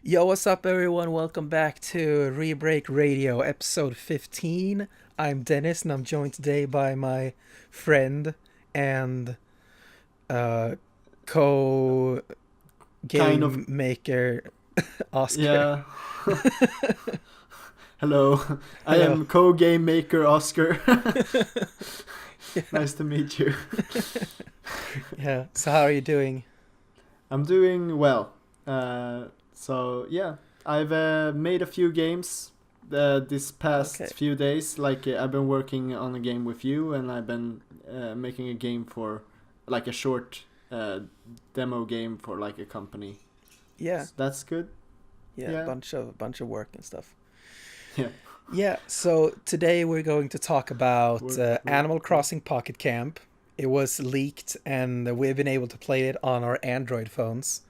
Yo, what's up, everyone? Welcome back to Rebreak Radio, episode 15. I'm Dennis, and I'm joined today by my friend and uh, co Kind of, game maker, Oskar. yeah. Hello, I Hello. am co-game maker Oskar. Yeah. Nice to meet you. Yeah. So, how are you doing? I'm doing well. I've made a few games this Okay. past few days. I've been working on a game with you, and I've been making a game for like a short demo game for like a company. Yeah. So that's good. Yeah. Yeah, Bunch of work and stuff. yeah. Yeah. So today we're going to talk about Work. Animal Crossing Pocket Camp. It was leaked, and we've been able to play it on our Android phones.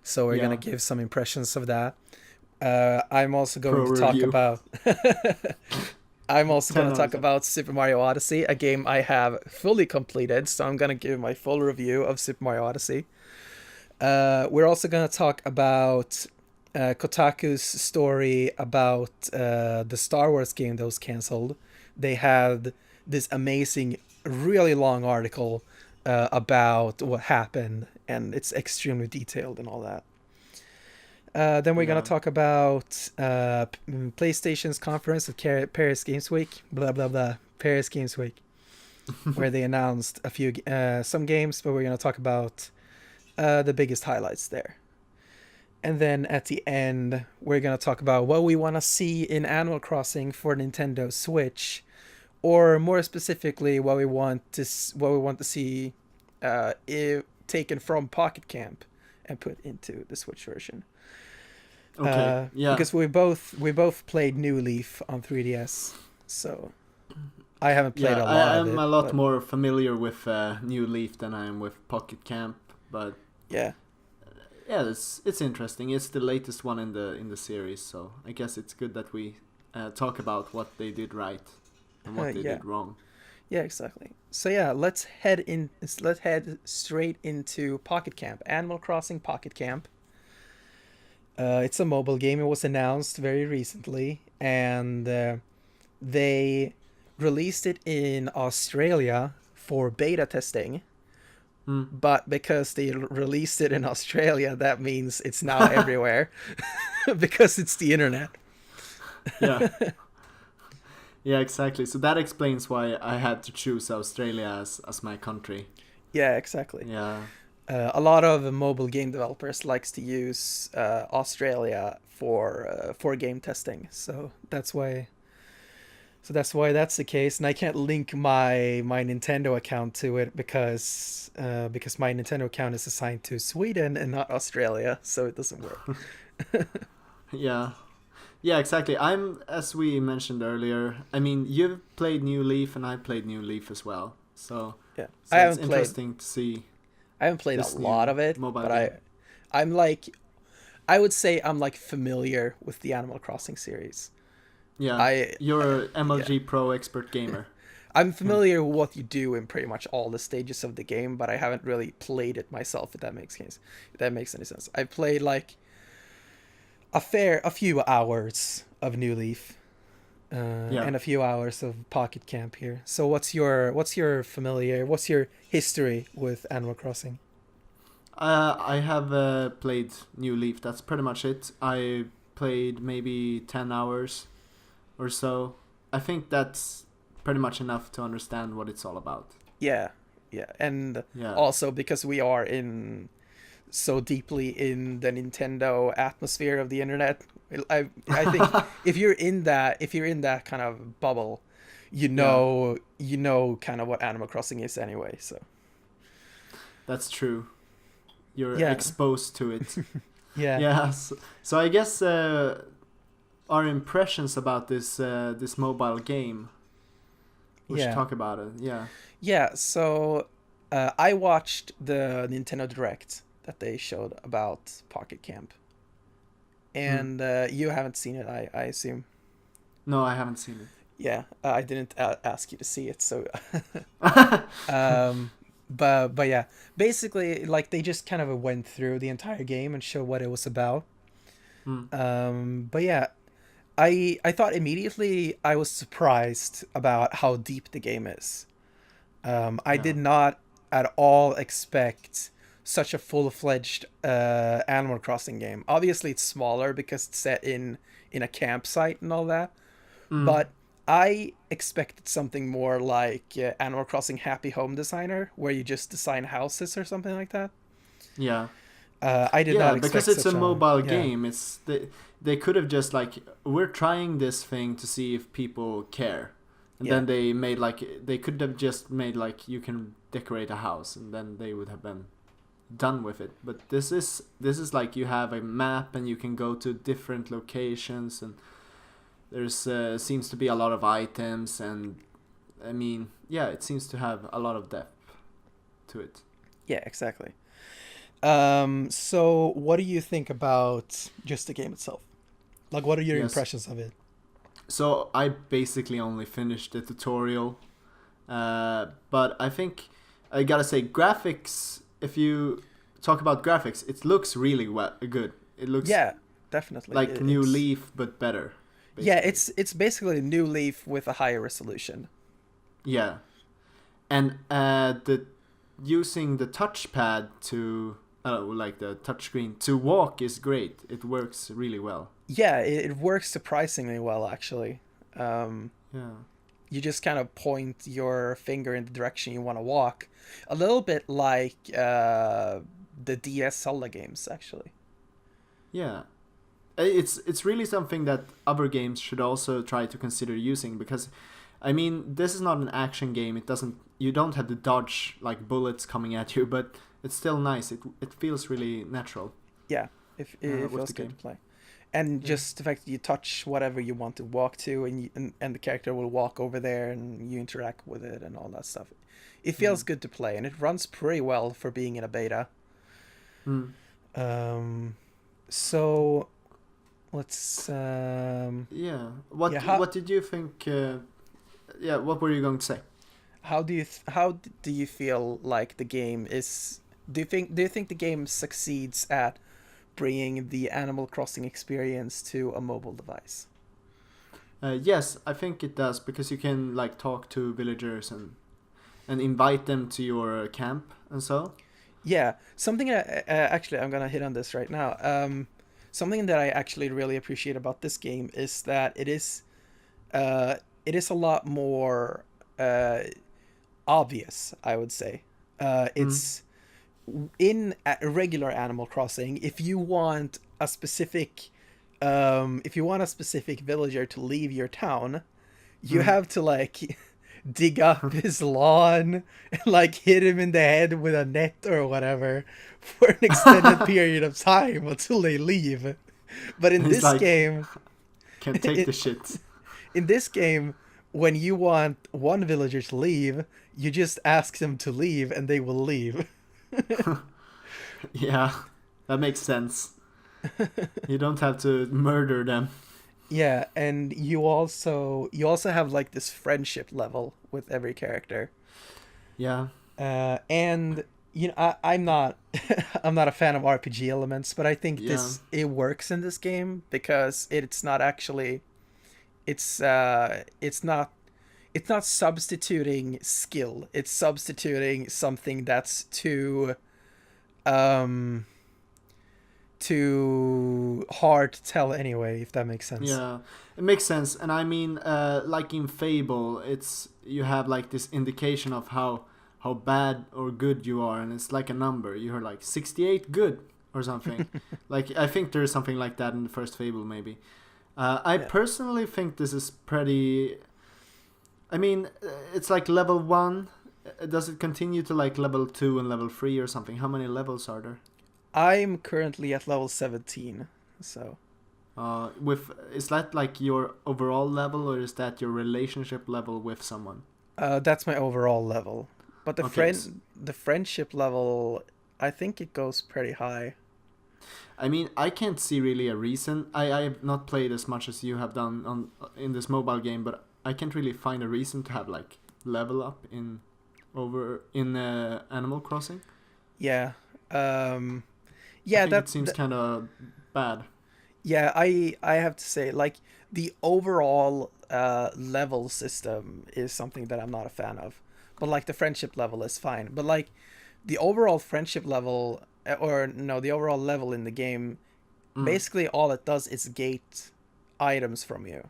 So we're gonna Yeah, give some impressions of that. I'm also pro going to talk review. about. I'm also going 10 to out of talk 10. about Super Mario Odyssey, a game I have fully completed. So I'm going to give my full review of Super Mario Odyssey. We're also going to talk about Kotaku's story about the Star Wars game that was canceled. They had this amazing, really long article about what happened, and it's extremely detailed and all that. Then we're gonna Yeah. talk about PlayStation's conference at Paris Games Week. Blah blah blah. Paris Games Week, where they announced a few some games, but we're gonna talk about the biggest highlights there. And then at the end, we're gonna talk about what we want to see in Animal Crossing for Nintendo Switch, or more specifically, what we want to see taken from Pocket Camp and put into the Switch version. Okay. Yeah. Because we both played New Leaf on 3DS, so I haven't played Yeah, a lot I of am it, a lot but more familiar with New Leaf than I am with Pocket Camp, but yeah, yeah, it's interesting. It's the latest one in the series, so I guess it's good that we talk about what they did right and what they yeah, did wrong. yeah, exactly. So yeah, let's head straight into Pocket Camp, Animal Crossing Pocket Camp. It's a mobile game. It was announced very recently, and they released it in Australia for beta testing. Hmm. But because they released it in Australia, that means it's now everywhere because it's the internet. Yeah, yeah, exactly. So that explains why I had to choose Australia as my country. Yeah, exactly. Yeah, A lot of mobile game developers likes to use Australia for game testing, so that's the case. And I can't link my Nintendo account to it because my Nintendo account is assigned to Sweden and not Australia, so it doesn't work. yeah. Yeah, exactly. I'm, as we mentioned earlier, I mean, you've played New Leaf and I played New Leaf as well. So, Yeah, I so it's haven't played interesting to see I haven't played a this lot new of it, mobile but game. I'm like I would say I'm like familiar with the Animal Crossing series. Yeah, I you're a Yeah. MLG Pro expert gamer. I'm Yeah, familiar with what you do in pretty much all the stages of the game, but I haven't really played it myself. If that makes any sense. I played like a few hours of New Leaf, yeah. and a few hours of Pocket Camp here. So what's your history with Animal Crossing? I have played New Leaf. That's pretty much it. I played maybe 10 hours or so. I think that's pretty much enough to understand what it's all about. Yeah, yeah, and Yeah, also because we are in so deeply in the Nintendo atmosphere of the internet. I think if you're in that kind of bubble, yeah, you know kind of what Animal Crossing is anyway. So that's true. You're yeah, exposed to it. yeah, Yeah, so I guess our impressions about this mobile game. We should yeah, talk about it. Yeah. yeah. So I watched the Nintendo Direct that they showed about Pocket Camp, Hmm. and you haven't seen it, I assume. No, I haven't seen Yeah, I didn't ask you to see it, so it. um, but yeah, basically, like they just kind of went through the entire game and showed what it was about. Mm. But yeah, I thought immediately I was surprised about how deep the game is. I Yeah. did not at all expect such a full-fledged Animal Crossing game. Obviously, it's smaller because it's set in a campsite and all that. Mm. But I expected something more like Animal Crossing Happy Home Designer, where you just design houses or something like that. Yeah. I did Yeah, not because expect it's a such a mobile yeah game. It's they could have just like, we're trying this thing to see if people care, and yeah then they made like, they could have just made like, you can decorate a house, and then they would have been done with it. But this is like, you have a map and you can go to different locations, and there's seems to be a lot of items, and I mean, yeah, it seems to have a lot of depth to it. yeah exactly. So what do you think about just the game itself? Like, what are your Yes. impressions of it? So I basically only finished the tutorial, but I think I gotta say, graphics. If you talk about graphics, it looks really good. It looks Yeah, definitely. like New It's Leaf but better, yeah, basically. it's basically a new Leaf with a higher resolution. Yeah, and the using the touchpad to like the touchscreen to walk is great. It works really well. Yeah, it works surprisingly well actually. Um, Yeah. you just kind of point your finger in the direction you want to walk, a little bit like the DS Zelda games actually. Yeah. It's really something that other games should also try to consider using, because I mean, this is not an action game. It doesn't, you don't have to dodge like bullets coming at you, but it's still nice. It feels really natural Yeah, it with feels the good game. to play. And Yeah. just the fact that you touch whatever you want to walk to, and the character will walk over there, and you interact with it, and all that stuff. It feels Mm. good to play, and it runs pretty well for being in a beta. Mm. Um, so let's Yeah. yeah What did you think? Yeah. What were you going to say? how do you feel like the game is? Do you think the game succeeds at bringing the Animal Crossing experience to a mobile device? Yes, I think it does, because you can like talk to villagers and invite them to your camp and so. Yeah, something that, actually I'm gonna hit on this right now. Something that I actually really appreciate about this game is that uh, it is a lot more obvious, I would say. Mm. It's in a regular Animal Crossing. If you want a specific villager to leave your town, you Mm. have to like dig up his lawn and like hit him in the head with a net or whatever for an extended period of time until they leave. But in He's this like, game, can't take the shit. in this game, when you want one villager to leave, you just ask them to leave and they will leave. Yeah, that makes sense. You don't have to murder them. Yeah, and you also have like this friendship level with every character. Yeah. And I'm not I'm not a fan of RPG elements, but I think Yeah. this it works in this game because it's not it's not substituting skill. It's substituting something that's um too hard to tell anyway, if that makes sense. Yeah, it makes sense. And I mean, like in Fable, it's, you have like this indication of how bad or good you are, and it's like a number. You're like 68 good or something. Like, I think there's something like that in the first Fable, maybe. I Yeah. personally think this is pretty. I mean, it's like level 1. Does it continue to like level 2 and level 3 or something? How many levels are there? I'm currently at level 17, so With, is that like your overall level, or is that your relationship level with someone? that's my overall level. But Okay. the friendship level, I think it goes pretty high. I mean, I can't see really a reason. I have not played as much as you have done on in this mobile game, but I can't really find a reason to have like level up in over in Animal Crossing. Yeah. I Yeah, think it seems kind of bad. Yeah, I have to say, like, the overall level system is something that I'm not a fan of. But like the friendship level is fine. But like the overall friendship level, or no, the overall level in the game, Mm. basically all it does is gate items from you.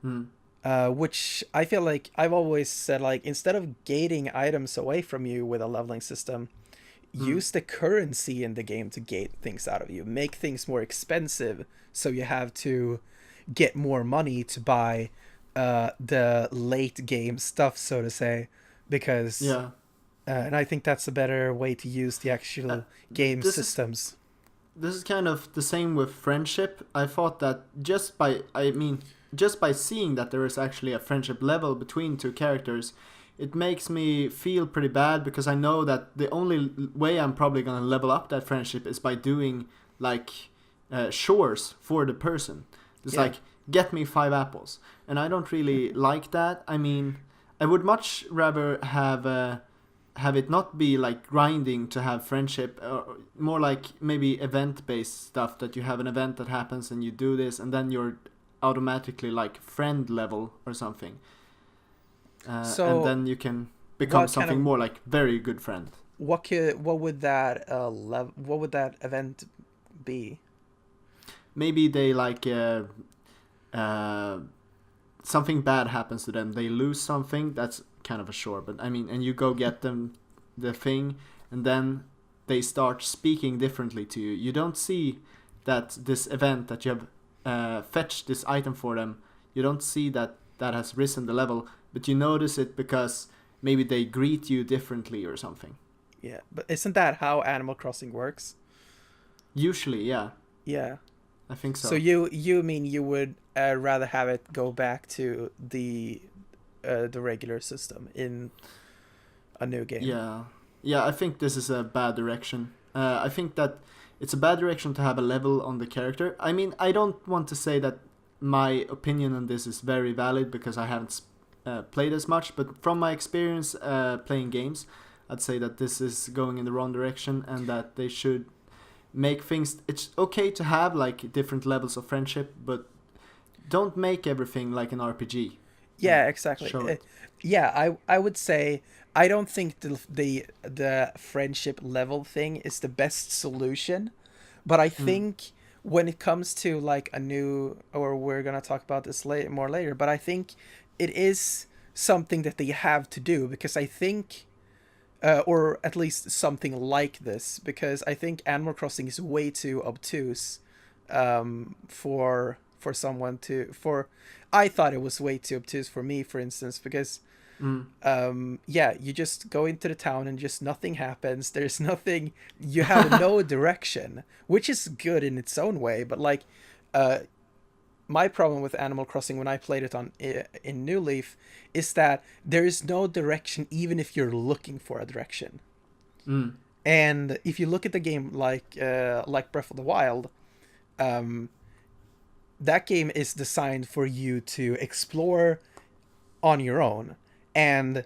Mm. Which I feel like I've always said, like, instead of gating items away from you with a leveling system, Mm. use the currency in the game to gate things out of you. Make things more expensive so you have to get more money to buy the late game stuff, so to say, because Yeah. and I think that's a better way to use the Uh, actual game this is systems. this is kind of the same with friendship. I thought that just by seeing that there is actually a friendship level between two characters, it makes me feel pretty bad because I know that the only way I'm probably gonna level up that friendship is by doing like chores for the person. It's Yeah. like get me 5 apples, and I don't really like that. I mean, I would much rather have it not be like grinding to have friendship, or more like maybe event based stuff, that you have an event that happens and you do this and then you're automatically like friend level or something, and So then you can become what kind something of more like very good friend. what would that what would that event be? Maybe they like uh, something bad happens to them, they lose something, that's kind of a chore, but I mean, and you go get them the thing, and then they start speaking differently to you. You don't see that this event that you have fetched this item for them, you don't see that that has risen the level, but you notice it because maybe they greet you differently or something. Yeah, but isn't that how Animal Crossing works? Usually, yeah, Yeah. I think So so. you mean you would rather have it go back to the regular system in a new game? Yeah, yeah. I think this is a bad direction. I think that it's a bad direction to have a level on the character. I mean, I don't want to say that my opinion on this is very valid because I haven't played as much. But from my experience playing games, I'd say that this is going in the wrong direction, and that they should make things. It's okay to have like different levels of friendship, but don't make everything like an RPG and Yeah, exactly. show it. Yeah, I would say I don't think the friendship level thing is the best solution, but I Mm. think when it comes to like a new, or we're gonna talk about this more later, but I think it is something that they have to do because I think or at least something like this, because I think Animal Crossing is way too obtuse for someone to for. I thought it was way too obtuse for me, for instance, because Mm. yeah, you just go into the town and just nothing happens. There's nothing. You have no direction, which is good in its own way, but like. My problem with Animal Crossing when I played it on in New Leaf is that there is no direction even if you're looking for a direction. Mm. And if you look at the game like Breath of the Wild, um, that game is designed for you to explore on your own, and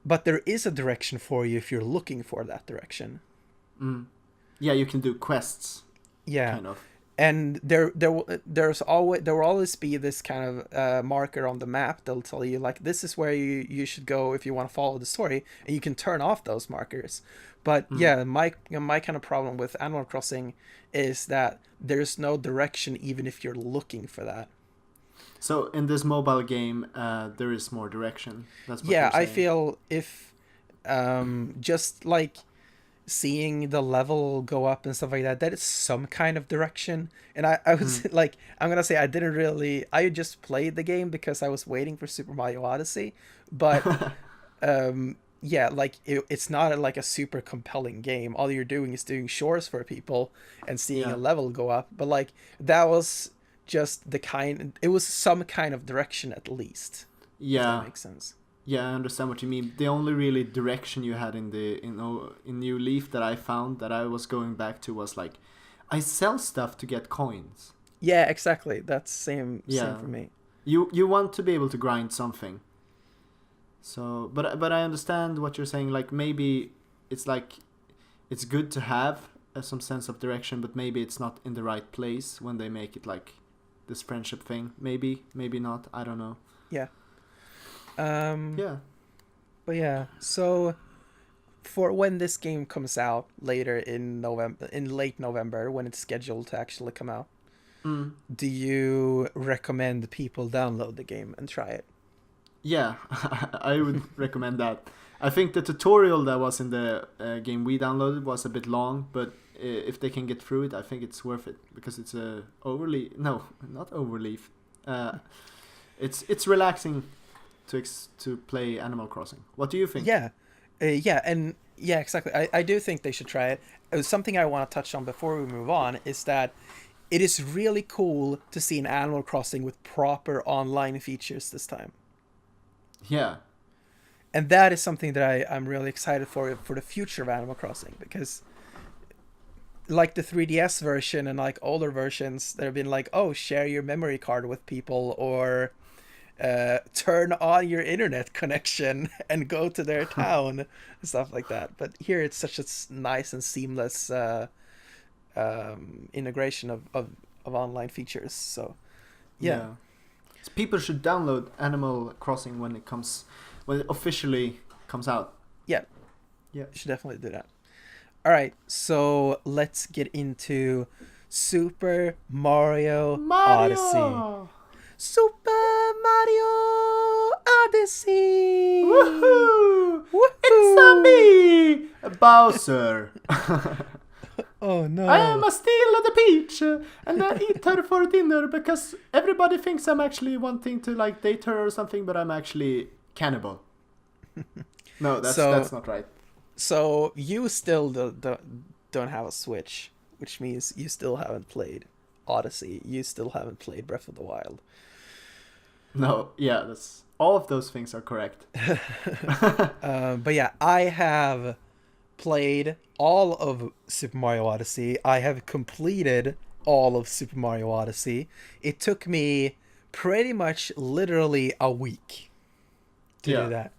but there is a direction for you if you're looking for that direction. Mm. Yeah, you can do quests, Yeah, kind of. and there will always be this kind of marker on the map that'll tell you like this is where you should go if you want to follow the story, and you can turn off those markers. But Mm. yeah, my kind of problem with Animal Crossing is that there's no direction even if you're looking for that. So in this mobile game, there is more direction. That's what Yeah, you're I saying. feel if just like seeing the level go up and stuff like that, that is some kind of direction. And I Mm. was like, I'm gonna say I didn't really, I just played the game because I was waiting for Super Mario Odyssey, but yeah, like it's not like a super compelling game. All you're doing is doing chores for people and seeing a Yeah, level go up, but like that was just the kind, it was some kind of direction at least, if that yeah, makes sense. yeah. I understand what you mean. The only really direction you had in the in New Leaf that I found that I was going back to was like, I sell stuff to get coins. Yeah, exactly, that's same Yeah, for me. you want to be able to grind something. So, but I understand what you're saying. Like maybe it's like it's good to have some sense of direction, but maybe it's not in the right place when they make it like this friendship thing. Maybe not. I don't know. Yeah. Yeah. But yeah, so for when this game comes out later in late November, when it's scheduled to actually come out, do you recommend people download the game and try it? Yeah, I would recommend that. I think the tutorial that was in the game we downloaded was a bit long, but if they can get through it, I think it's worth it because it's not overly. It's relaxing to play Animal Crossing. What do you think? Yeah, exactly. I do think they should try it. It was something I want to touch on before we move on is that it is really cool to see an Animal Crossing with proper online features this time. Yeah. And that is something that I'm really excited for the future of Animal Crossing, because like the 3DS version and like older versions, there have been like, oh, share your memory card with people, or turn on your internet connection and go to their town and stuff like that. But here it's such a nice and seamless integration of online features. So yeah. So people should download Animal Crossing when it officially comes out. Yeah, you should definitely do that. All right, so let's get into Super Mario Odyssey. Super Mario Odyssey! Woohoo! It's a me, Bowser. Oh no! I am steal the peach and I eat her for dinner because everybody thinks I'm actually wanting to like date her or something, but I'm actually cannibal. No, that's not right. So you still don't have a Switch, which means you still haven't played Odyssey. You still haven't played Breath of the Wild. No, yeah, that's all of those things are correct. But yeah, I have played all of Super Mario Odyssey. I have completed all of Super Mario Odyssey. It took me pretty much literally a week to do that.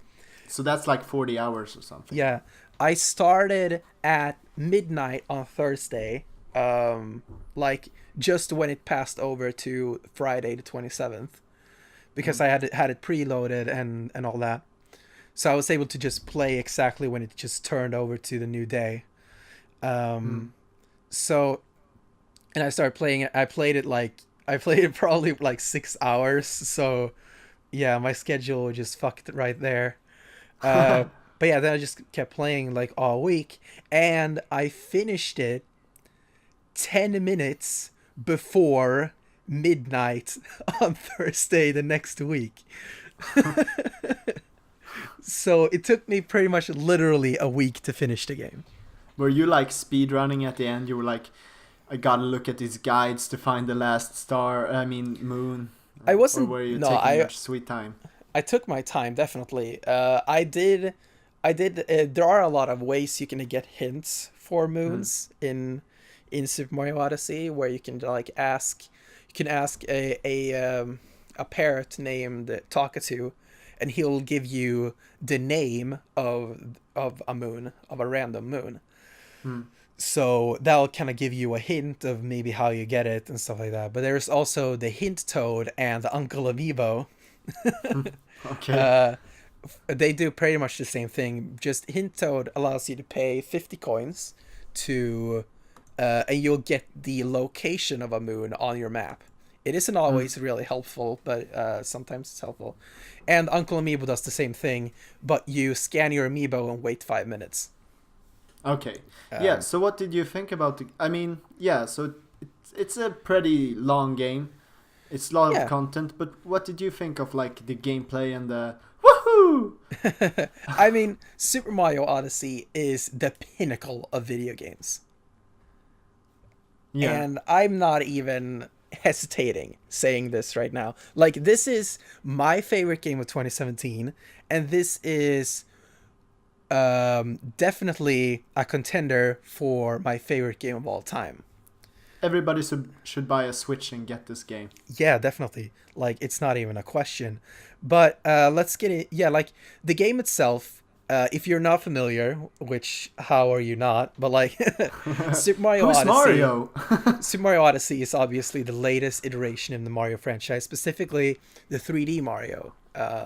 So that's like 40 hours or something. Yeah. I started at midnight on Thursday, like just when it passed over to Friday the 27th, because I had it preloaded and all that. So I was able to just play exactly when it just turned over to the new day. So, and I started playing it. I played it probably like 6 hours. So yeah, my schedule was just fucked right there. But yeah, then I just kept playing like all week, and I finished it 10 minutes before midnight on Thursday the next week. So it took me pretty much literally a week to finish the game. Were you like speed running at the end? You were like, I gotta look at these guides to find the last moon. I wasn't. Or were you no, taking your sweet time? I took my time, definitely. I did. There are a lot of ways you can get hints for moons in Super Mario Odyssey, where you can like ask. You can ask a parrot named Talkatoo, and he'll give you the name of a moon, of a random moon. So that'll kind of give you a hint of maybe how you get it and stuff like that. But there's also the Hint Toad and the Uncle Amiibo. Okay. They do pretty much the same thing. Just Hint Toad allows you to pay 50 coins to, and you'll get the location of a moon on your map. It isn't always really helpful, but sometimes it's helpful. And Uncle Amiibo does the same thing, but you scan your Amiibo and wait 5 minutes. Okay. So what did you think about so it's a pretty long game. It's a lot of content, but what did you think of like the gameplay and the woohoo? I mean, Super Mario Odyssey is the pinnacle of video games. Yeah. And I'm not even hesitating saying this right now. Like, this is my favorite game of 2017, and this is definitely a contender for my favorite game of all time. Everybody should buy a Switch and get this game. Yeah, definitely. Like, it's not even a question. But let's get it. Yeah, like, the game itself, if you're not familiar, which how are you not? But like Super Mario Who's Odyssey. Mario? Super Mario Odyssey is obviously the latest iteration in the Mario franchise, specifically the 3D Mario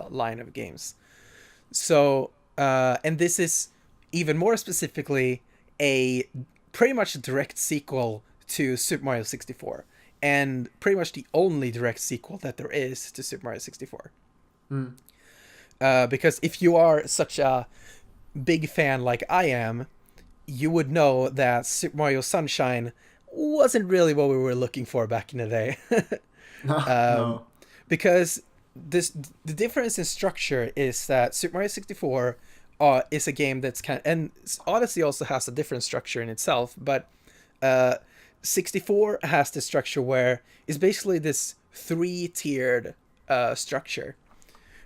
line of games. So, and this is even more specifically a pretty much a direct sequel to Super Mario 64, and pretty much the only direct sequel that there is to Super Mario 64. Mm. Because if you are such a big fan like I am, you would know that Super Mario Sunshine wasn't really what we were looking for back in the day. No. Because the difference in structure is that Super Mario 64 is a game that's and Odyssey also has a different structure in itself, but 64 has the structure where it's basically this 3-tiered structure,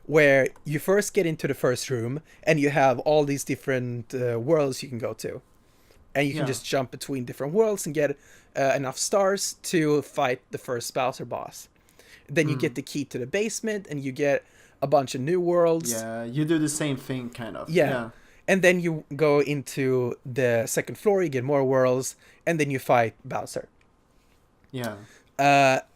where you first get into the first room and you have all these different worlds you can go to, and you can just jump between different worlds and get enough stars to fight the first Bowser boss. Then you get the key to the basement, and you get a bunch of new worlds. Yeah, you do the same thing, kind of. Yeah. And then you go into the second floor, you get more worlds, and then you fight Bowser. Yeah.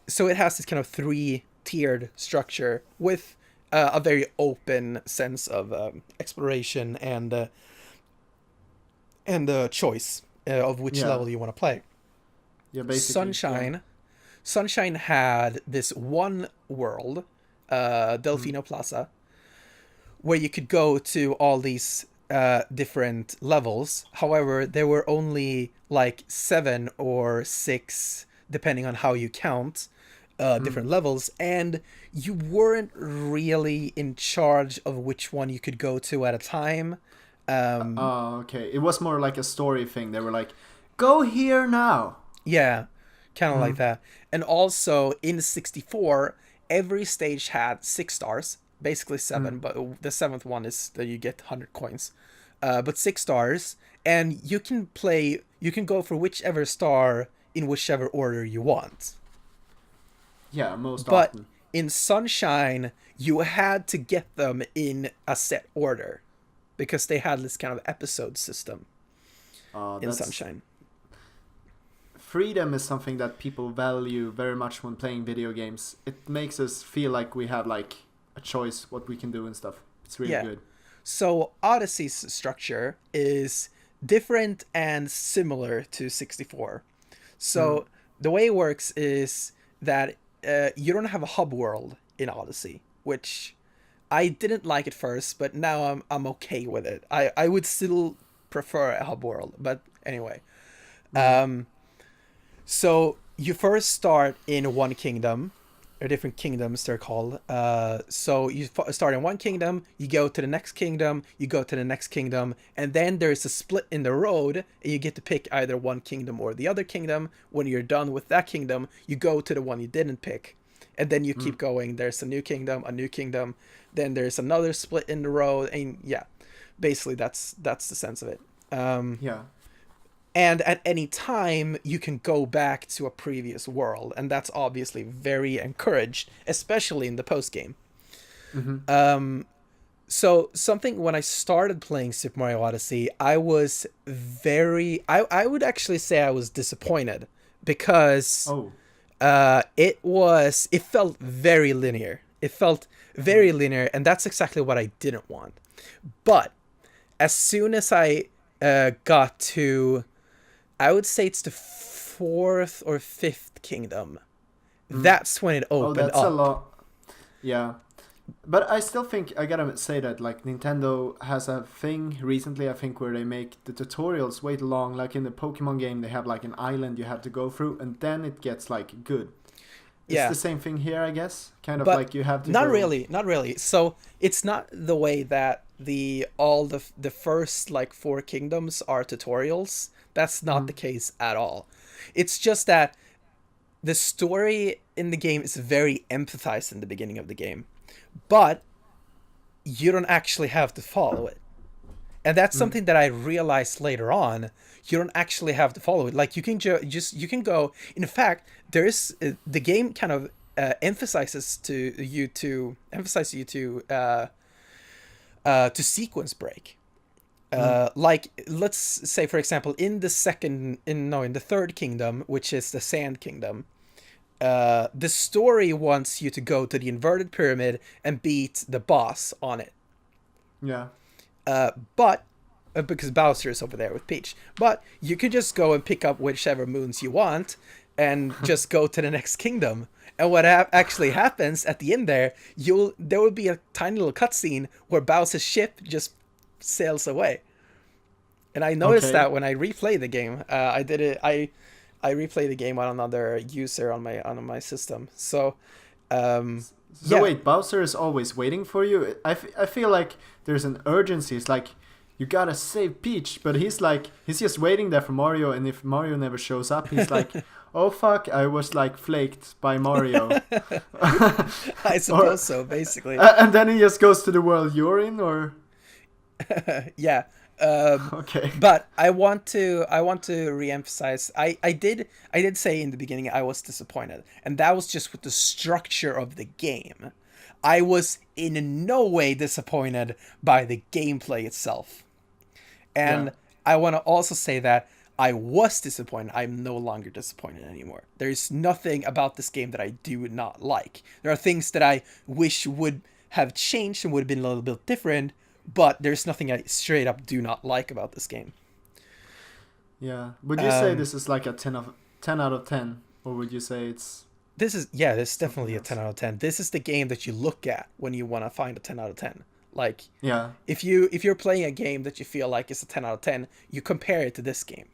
So it has this kind of 3-tiered structure with a very open sense of exploration and choice of which level you want to play. Yeah, basically. Sunshine had this one world, Delfino Plaza, where you could go to all these different levels. However, there were only like 7 or 6, depending on how you count, different levels, and you weren't really in charge of which one you could go to at a time. Okay. It was more like a story thing. They were like, go here now. Yeah, kind of like that. And also in 64, every stage had 6 stars, basically 7, but the 7th one is that you get 100 coins. But 6 stars, and you can go for whichever star in whichever order you want. Yeah, most but often. In Sunshine, you had to get them in a set order, because they had this kind of episode system in Sunshine. Freedom is something that people value very much when playing video games. It makes us feel like we have like a choice what we can do and stuff. It's really good. So Odyssey's structure is different and similar to 64. So the way it works is that you don't have a hub world in Odyssey, which I didn't like at first, but now I'm okay with it. I would still prefer a hub world, but anyway. So you first start in one kingdom, or different kingdoms they're called. So you start in one kingdom, you go to the next kingdom, you go to the next kingdom, and then there's a split in the road, and you get to pick either one kingdom or the other kingdom. When you're done with that kingdom, you go to the one you didn't pick, and then you keep going. There's a new kingdom, then there's another split in the road, and basically that's the sense of it. And at any time, you can go back to a previous world, and that's obviously very encouraged, especially in the post-game. So something, when I started playing Super Mario Odyssey, I was I would actually say I was disappointed, because it felt very linear. And that's exactly what I didn't want. But as soon as I got to, I would say it's the 4th or 5th kingdom, that's when it opened up. Oh, that's a lot. Yeah. But I still think, I gotta say that, like, Nintendo has a thing recently, I think, where they make the tutorials way too long. Like in the Pokemon game, they have like an island you have to go through, and then it gets like good. It's the same thing here, I guess. Kind of but like you have to. Not really. So it's not the way that the first like 4 kingdoms are tutorials. That's not the case at all. It's just that the story in the game is very emphasized in the beginning of the game, but you don't actually have to follow it. And that's something that I realized later on. You don't actually have to follow it. Like you can you can go. In fact, there's the game kind of emphasizes you to sequence break. Like, let's say, for example, in the third kingdom, which is the Sand Kingdom, the story wants you to go to the inverted pyramid and beat the boss on it. Yeah. But because Bowser is over there with Peach, but you could just go and pick up whichever moons you want and just go to the next kingdom. And what actually happens at the end there will be a tiny little cutscene where Bowser's ship just sails away. And I noticed that when I replay the game. I did it. I replayed the game on another user on my system. So wait, Bowser is always waiting for you? I feel like there's an urgency. It's like, you gotta save Peach, but he's just waiting there for Mario, and if Mario never shows up, he's like, oh fuck, I was like flaked by Mario. I suppose so, basically. And then he just goes to the world you're in, or? Yeah. Okay. But I want to reemphasize. I did say in the beginning I was disappointed, and that was just with the structure of the game. I was in no way disappointed by the gameplay itself. And I want to also say that I was disappointed. I'm no longer disappointed anymore. There's nothing about this game that I do not like. There are things that I wish would have changed and would have been a little bit different, but there's nothing I straight up do not like about this game. Yeah. Would you say this is like a 10 out of 10? Or would you say it's... This is definitely a 10 out of 10. This is the game that you look at when you want to find a 10 out of 10. Like, if you're playing a game that you feel like is a 10 out of 10, you compare it to this game.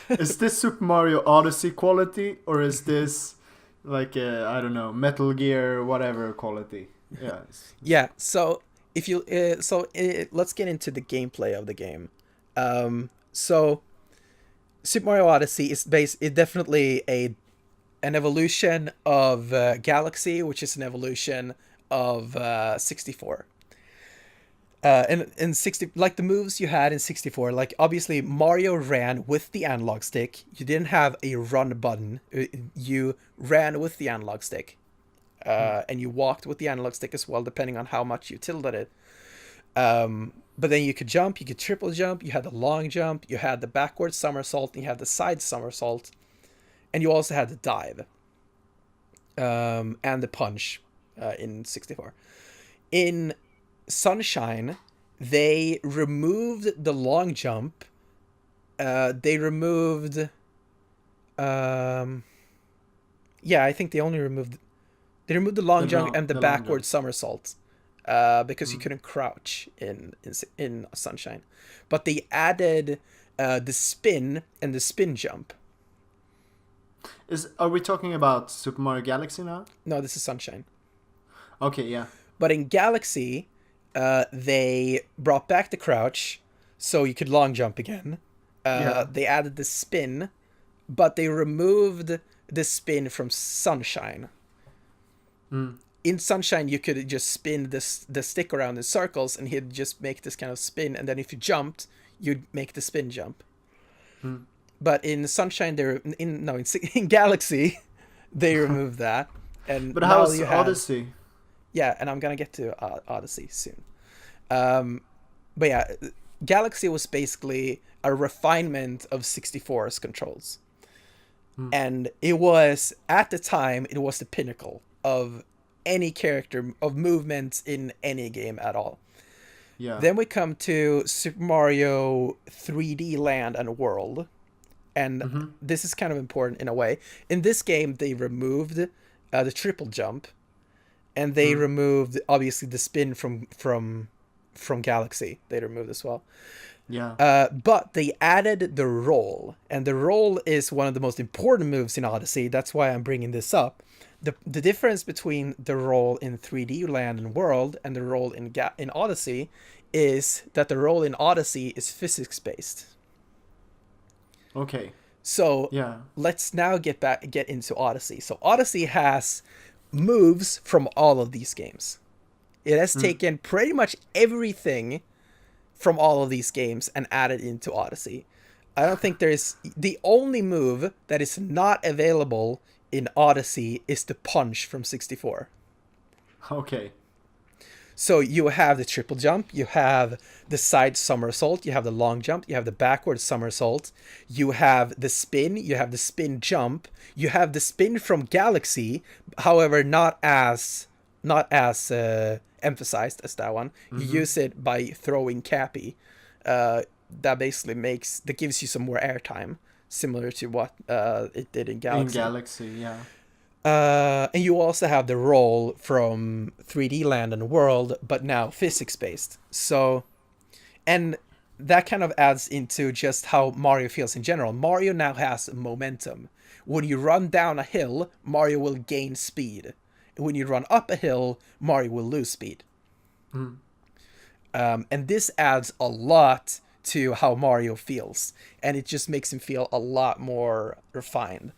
Is this Super Mario Odyssey quality, or is this like I don't know, Metal Gear whatever quality? Yeah. Yeah. So if you let's get into the gameplay of the game. So Super Mario Odyssey is definitely an evolution of Galaxy, which is an evolution of 64. And in 60, like the moves you had in 64, like obviously Mario ran with the analog stick. You didn't have a run button. You ran with the analog stick. And you walked with the analog stick as well, depending on how much you tilted it. But then you could jump, you could triple jump, you had the long jump, you had the backward somersault, and you had the side somersault. And you also had the dive. And the punch in 64. In Sunshine, they removed the long jump. They removed... I think they only removed... They removed the long jump and the backward somersault. Because you couldn't crouch in Sunshine. But they added the spin and the spin jump. Are we talking about Super Mario Galaxy now? No, this is Sunshine. Okay, yeah. But in Galaxy, they brought back the crouch, so you could long jump again. They added the spin, but they removed the spin from Sunshine. In Sunshine, you could just spin the stick around in circles, and he'd just make this kind of spin, and then if you jumped, you'd make the spin jump. But in Sunshine, in Galaxy, they removed that. And but how's Odyssey? Yeah, and I'm gonna get to Odyssey soon. But yeah, Galaxy was basically a refinement of 64's controls, and it was at the time it was the pinnacle of any character of movement in any game at all. Yeah. Then we come to Super Mario 3D Land and World. And this is kind of important in a way. In this game, they removed the triple jump, and they removed obviously the spin from Galaxy. They removed as well. Yeah. But they added the roll, and the roll is one of the most important moves in Odyssey. That's why I'm bringing this up. The difference between the roll in 3D Land and World and the roll in Odyssey is that the roll in Odyssey is physics based. Okay. So let's now get into Odyssey. So Odyssey has moves from all of these games. It has taken pretty much everything from all of these games and added into Odyssey. I don't think there's... The only move that is not available in Odyssey is the punch from 64. Okay. So you have the triple jump, you have the side somersault, you have the long jump, you have the backward somersault, you have the spin, you have the spin jump, you have the spin from Galaxy, however not as emphasized as that one. You use it by throwing Cappy. That basically gives you some more airtime, similar to what it did in Galaxy. In Galaxy, yeah. And you also have the roll from 3D Land and World, but now physics-based. So, and that kind of adds into just how Mario feels in general. Mario now has momentum. When you run down a hill, Mario will gain speed. When you run up a hill, Mario will lose speed. And this adds a lot to how Mario feels. And it just makes him feel a lot more refined.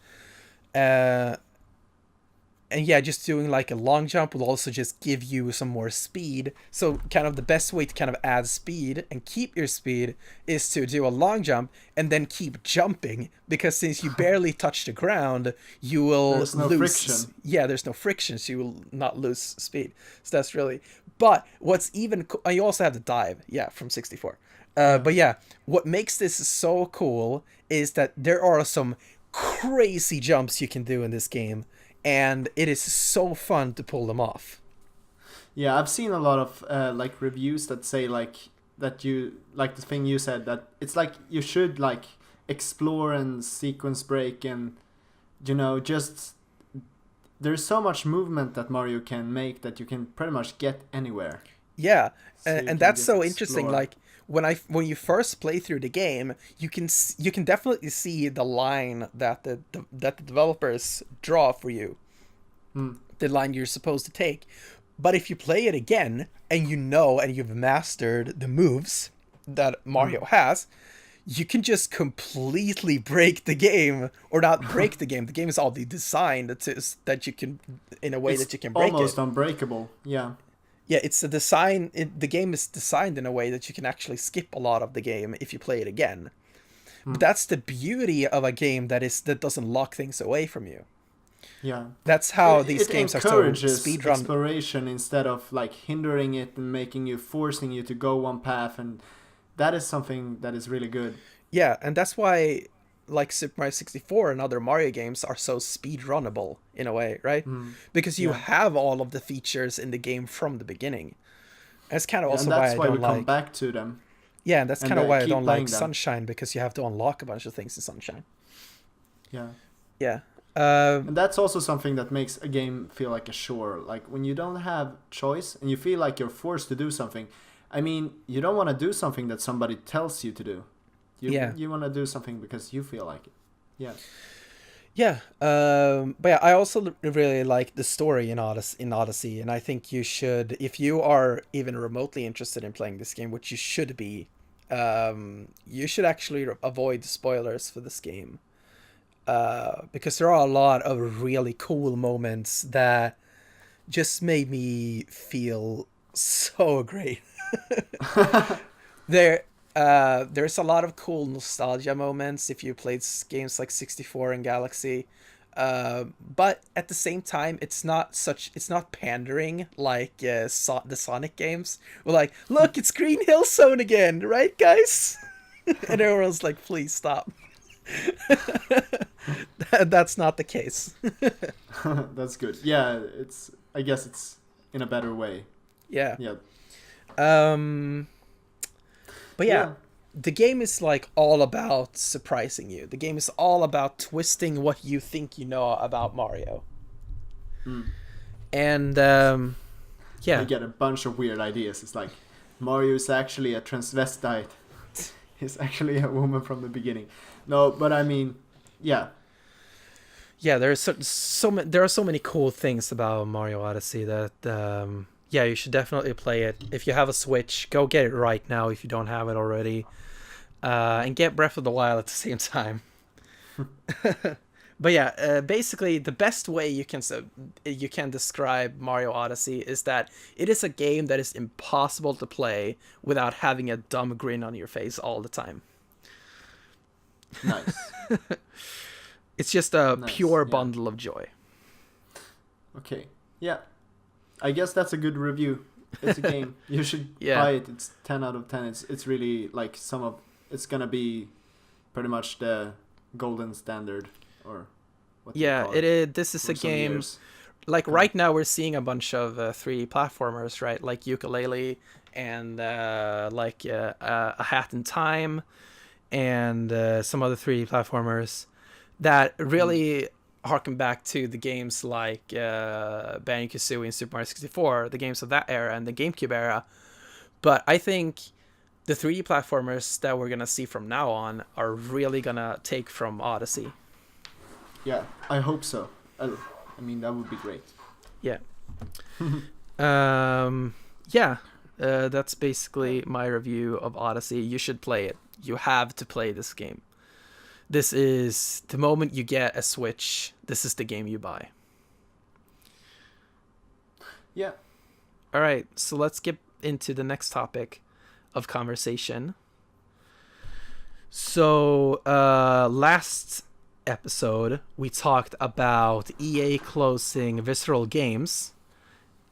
And yeah, just doing like a long jump will also just give you some more speed. So kind of the best way to kind of add speed and keep your speed is to do a long jump and then keep jumping, because since you barely touch the ground, you will There's no lose friction. Yeah, there's no friction, so you will not lose speed. So that's really, but what's even you also have the dive, yeah, from 64. But yeah, what makes this so cool is that there are some crazy jumps you can do in this game. And it is so fun to pull them off. Yeah, I've seen a lot of like reviews that say like that you like the thing you said, that it's like you should like explore and sequence break, and just there's so much movement that Mario can make that you can pretty much get anywhere. Yeah, So you and can that's just so interesting. explore. Like when you first play through the game, you can definitely see the line that the developers draw for you, the line you're supposed to take. But if you play it again and and you've mastered the moves that Mario has, you can just completely break the game, or not break the game. The game is already designed that you can, in a way that you can break it. Almost unbreakable. Yeah. Yeah, it's a design. The game is designed in a way that you can actually skip a lot of the game if you play it again. But that's the beauty of a game that doesn't lock things away from you. Yeah. That's how these games are so encourages speedrun. exploration instead of like hindering it and forcing you to go one path, and that is something that is really good. Yeah, and that's why like Super Mario 64 and other Mario games are so speedrunnable in a way, right? Because you have all of the features in the game from the beginning. That's kind of also and why that's I why don't we come like. back to them. Yeah, and that's and kind of why I keep don't playing like them. Sunshine, because you have to unlock a bunch of things in Sunshine. Yeah. Yeah. And that's also something that makes a game feel like a chore. Like when you don't have choice and you feel like you're forced to do something. I mean, you don't want to do something that somebody tells you to do. You want to do something because you feel like it. Yeah. Yeah. But yeah, I also really like the story in Odyssey, and I think you should, if you are even remotely interested in playing this game, which you should be, you should actually avoid spoilers for this game. Because there are a lot of really cool moments that just made me feel so great. There's a lot of cool nostalgia moments if you played games like 64 and Galaxy. But at the same time, it's not pandering like the Sonic games. We're like, look, it's Green Hill Zone again, right, guys? And everyone's like, please stop. That's not the case. That's good. Yeah, I guess it's in a better way. Yeah. Yeah. But yeah, the game is like all about surprising you. The game is all about twisting what you think you know about Mario. And yeah, You get a bunch of weird ideas. It's like Mario is actually a transvestite. He's actually a woman from the beginning. No, but I mean, yeah. Yeah, there are so many cool things about Mario Odyssey that yeah, you should definitely play it. If you have a Switch, go get it right now if you don't have it already. And get Breath of the Wild at the same time. But yeah, basically the best way you can describe Mario Odyssey is that it is a game that is impossible to play without having a dumb grin on your face all the time. Nice. It's just a pure bundle of joy. Okay. Yeah. I guess that's a good review. It's a game. You should buy it. It's 10 out of 10. It's really like it's gonna be pretty much the golden standard, or what Yeah, call it is. This is a game. Years. Like right now, we're seeing a bunch of 3D platformers, right? Like Ukulele and A Hat in Time, and some other 3D platformers that really harken back to the games like Banjo-Kazooie and Super Mario 64, the games of that era and the GameCube era. But I think the 3D platformers that we're gonna see from now on are really gonna take from Odyssey. Yeah, I hope so. I mean, that would be great. Yeah. That's basically my review of Odyssey. You should play it. You have to play this game. This is the moment you get a Switch. This is the game you buy. Yeah. All right, so let's get into the next topic of conversation. So, last episode, we talked about EA closing Visceral Games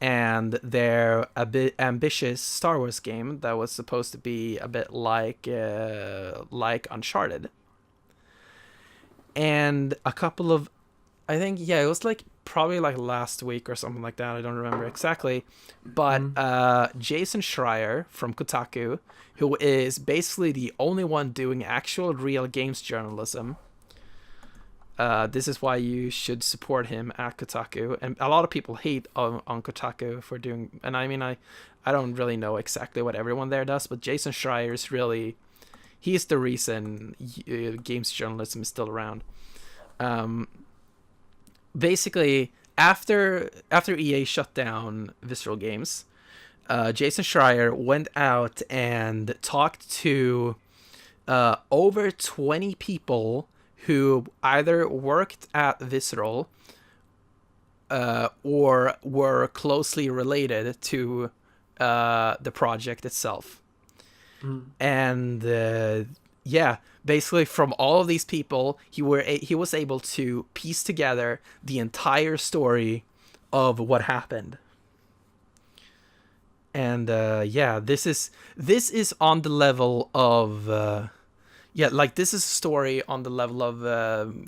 and their a bit ambitious Star Wars game that was supposed to be a bit like Uncharted. And a couple of, I think, it was like probably like last week or something like that. I don't remember exactly. But Jason Schreier from Kotaku, who is basically the only one doing actual real games journalism. This is why you should support him at Kotaku. And a lot of people hate on Kotaku for doing, and I mean, I don't really know exactly what everyone there does, but Jason Schreier is really, he's the reason games journalism is still around. Basically, after EA shut down Visceral Games, Jason Schreier went out and talked to over 20 people who either worked at Visceral or were closely related to the project itself. And basically from all of these people, he was able to piece together the entire story of what happened. And this is on the level of this is a story on the level of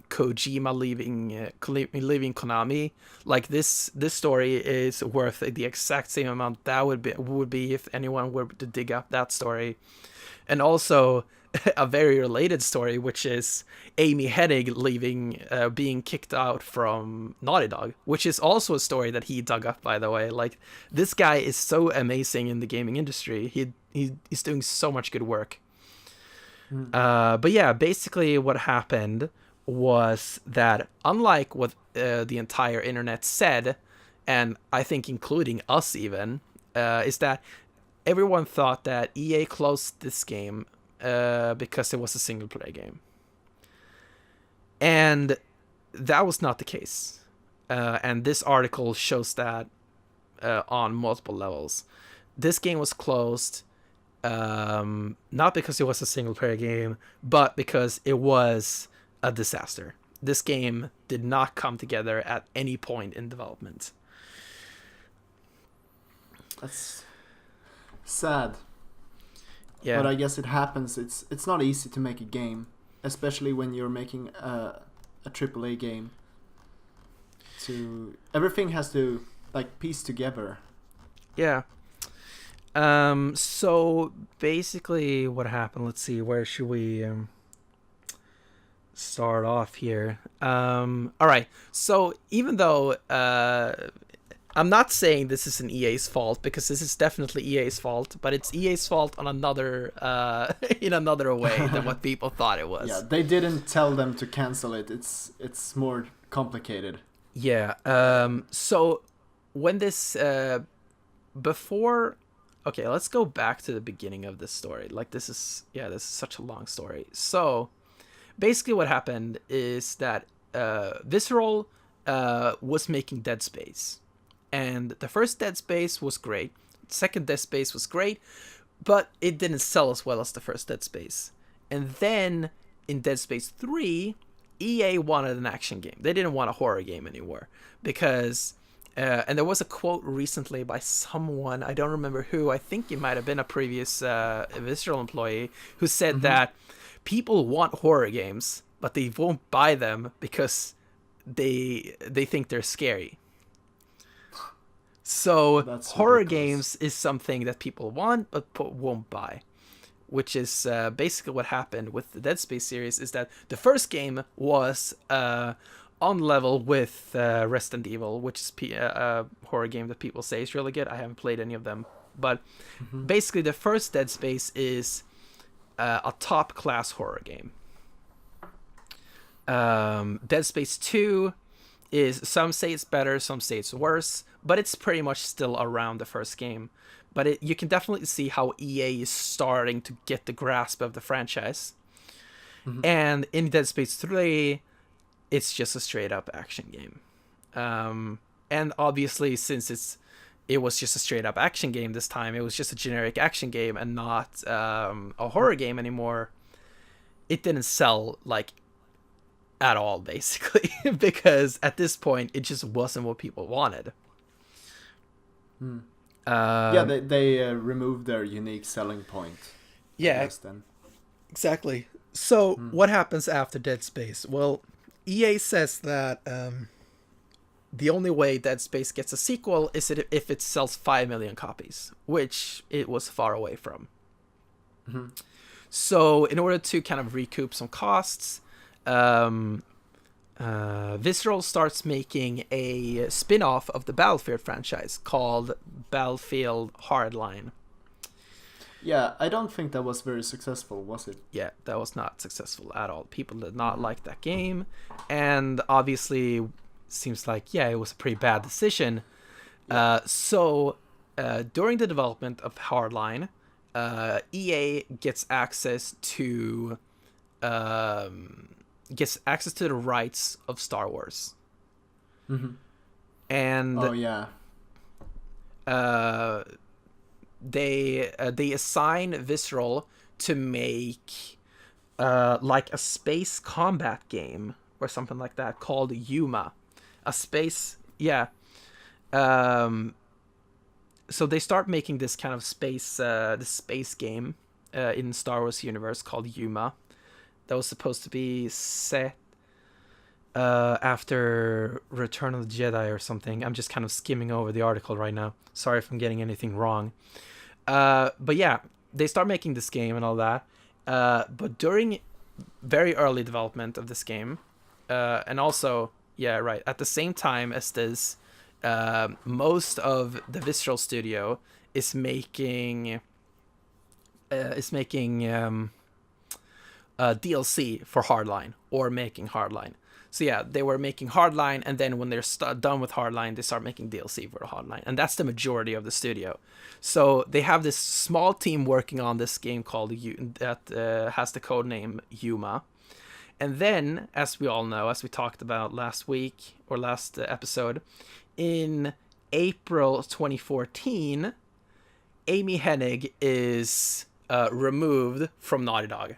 Kojima leaving Konami. Like this story is worth the exact same amount that would be if anyone were to dig up that story. And also a very related story, which is Amy Hennig leaving, being kicked out from Naughty Dog, which is also a story that he dug up, by the way. Like, this guy is so amazing in the gaming industry. He's doing so much good work. But yeah, basically what happened was that, unlike what the entire internet said, and I think including us even, is that everyone thought that EA closed this game because it was a single player game. And that was not the case. And this article shows that on multiple levels. This game was closed not because it was a single player game, but because it was a disaster. This game did not come together at any point in development. That's sad. Yeah. But I guess it happens. It's not easy to make a game, especially when you're making a AAA game. Everything has to piece together. Yeah. So basically what happened, let's see, where should we start off here? All right. So even though I'm not saying this is an EA's fault, because this is definitely EA's fault, but it's EA's fault on another in another way than what people thought it was. Yeah, they didn't tell them to cancel it. It's more complicated. Yeah. So when this before, okay, let's go back to the beginning of this story. Like, this is such a long story. So basically what happened is that Visceral was making Dead Space. And the first Dead Space was great. The second Dead Space was great, but it didn't sell as well as the first Dead Space. And then in Dead Space 3, EA wanted an action game. They didn't want a horror game anymore, because And there was a quote recently by someone, I don't remember who, I think it might have been a previous Visceral employee, who said that people want horror games, but they won't buy them because they think they're scary. So That's horror ridiculous. games is something that people want but won't buy, which is basically what happened with the Dead Space series. Is that the first game was on level with Resident Evil, which is a horror game that people say is really good. I haven't played any of them, but basically the first Dead Space is a top class horror game. Dead Space 2 is, some say it's better, some say it's worse, but it's pretty much still around the first game. But you can definitely see how EA is starting to get the grasp of the franchise. And in Dead Space 3, it's just a straight up action game. And obviously, since it was just a straight up action game this time, it was just a generic action game and not a horror game anymore. It didn't sell like at all, basically, because at this point it just wasn't what people wanted. They removed their unique selling point. Yeah, exactly. So what happens after Dead Space? Well, EA says that the only way Dead Space gets a sequel is if it sells 5 million copies, which it was far away from. So in order to kind of recoup some costs, Visceral starts making a spin-off of the Battlefield franchise called Battlefield Hardline. Yeah, I don't think that was very successful, was it? Yeah, that was not successul at all. People did not like that game, and obviously seems like, yeah, it was a pretty bad decision. So during the development of Hardline, EA gets access to the rights of Star Wars. And they assign Visceral to make like a space combat game or something like that called Yuma. A space, yeah. So they start making this kind of space game in Star Wars universe called Yuma. That was supposed to be set after Return of the Jedi or something. I'm just kind of skimming over the article right now. Sorry if I'm getting anything wrong. But yeah, they start making this game and all that. But during very early development of this game, and also, yeah, right, at the same time as this, most of the Visceral studio is making DLC for Hardline, or making Hardline. So yeah, they were making Hardline, and then when they're done with Hardline, they start making DLC for Hardline, and that's the majority of the studio. So they have this small team working on this game called that has the code name Yuma. And then, as we all know, as we talked about last week or last episode, in April 2014, Amy Hennig is removed from Naughty Dog.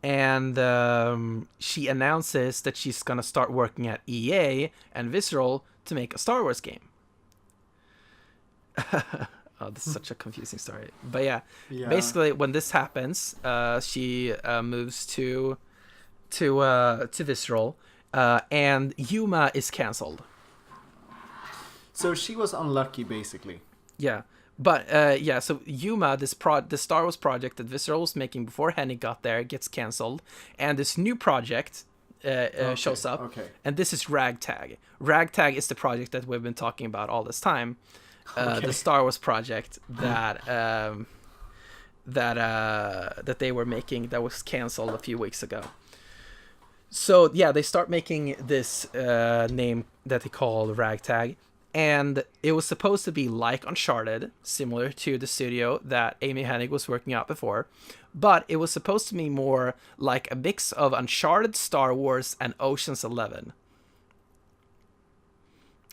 And she announces that she's going to start working at EA and Visceral to make a Star Wars game. Oh, this is such a confusing story. But yeah, basically when this happens, she moves to Visceral, and Yuma is cancelled. So she was unlucky, basically. Yeah. But so Yuma, the Star Wars project that Visceral was making before Hennig got there, gets cancelled, and this new project shows up. Okay. And this is Ragtag. Ragtag is the project that we've been talking about all this time. The Star Wars project that they were making that was cancelled a few weeks ago. So yeah, they start making this name that they call Ragtag. And it was supposed to be like Uncharted, similar to the studio that Amy Hennig was working at before. But it was supposed to be more like a mix of Uncharted, Star Wars, and Ocean's 11.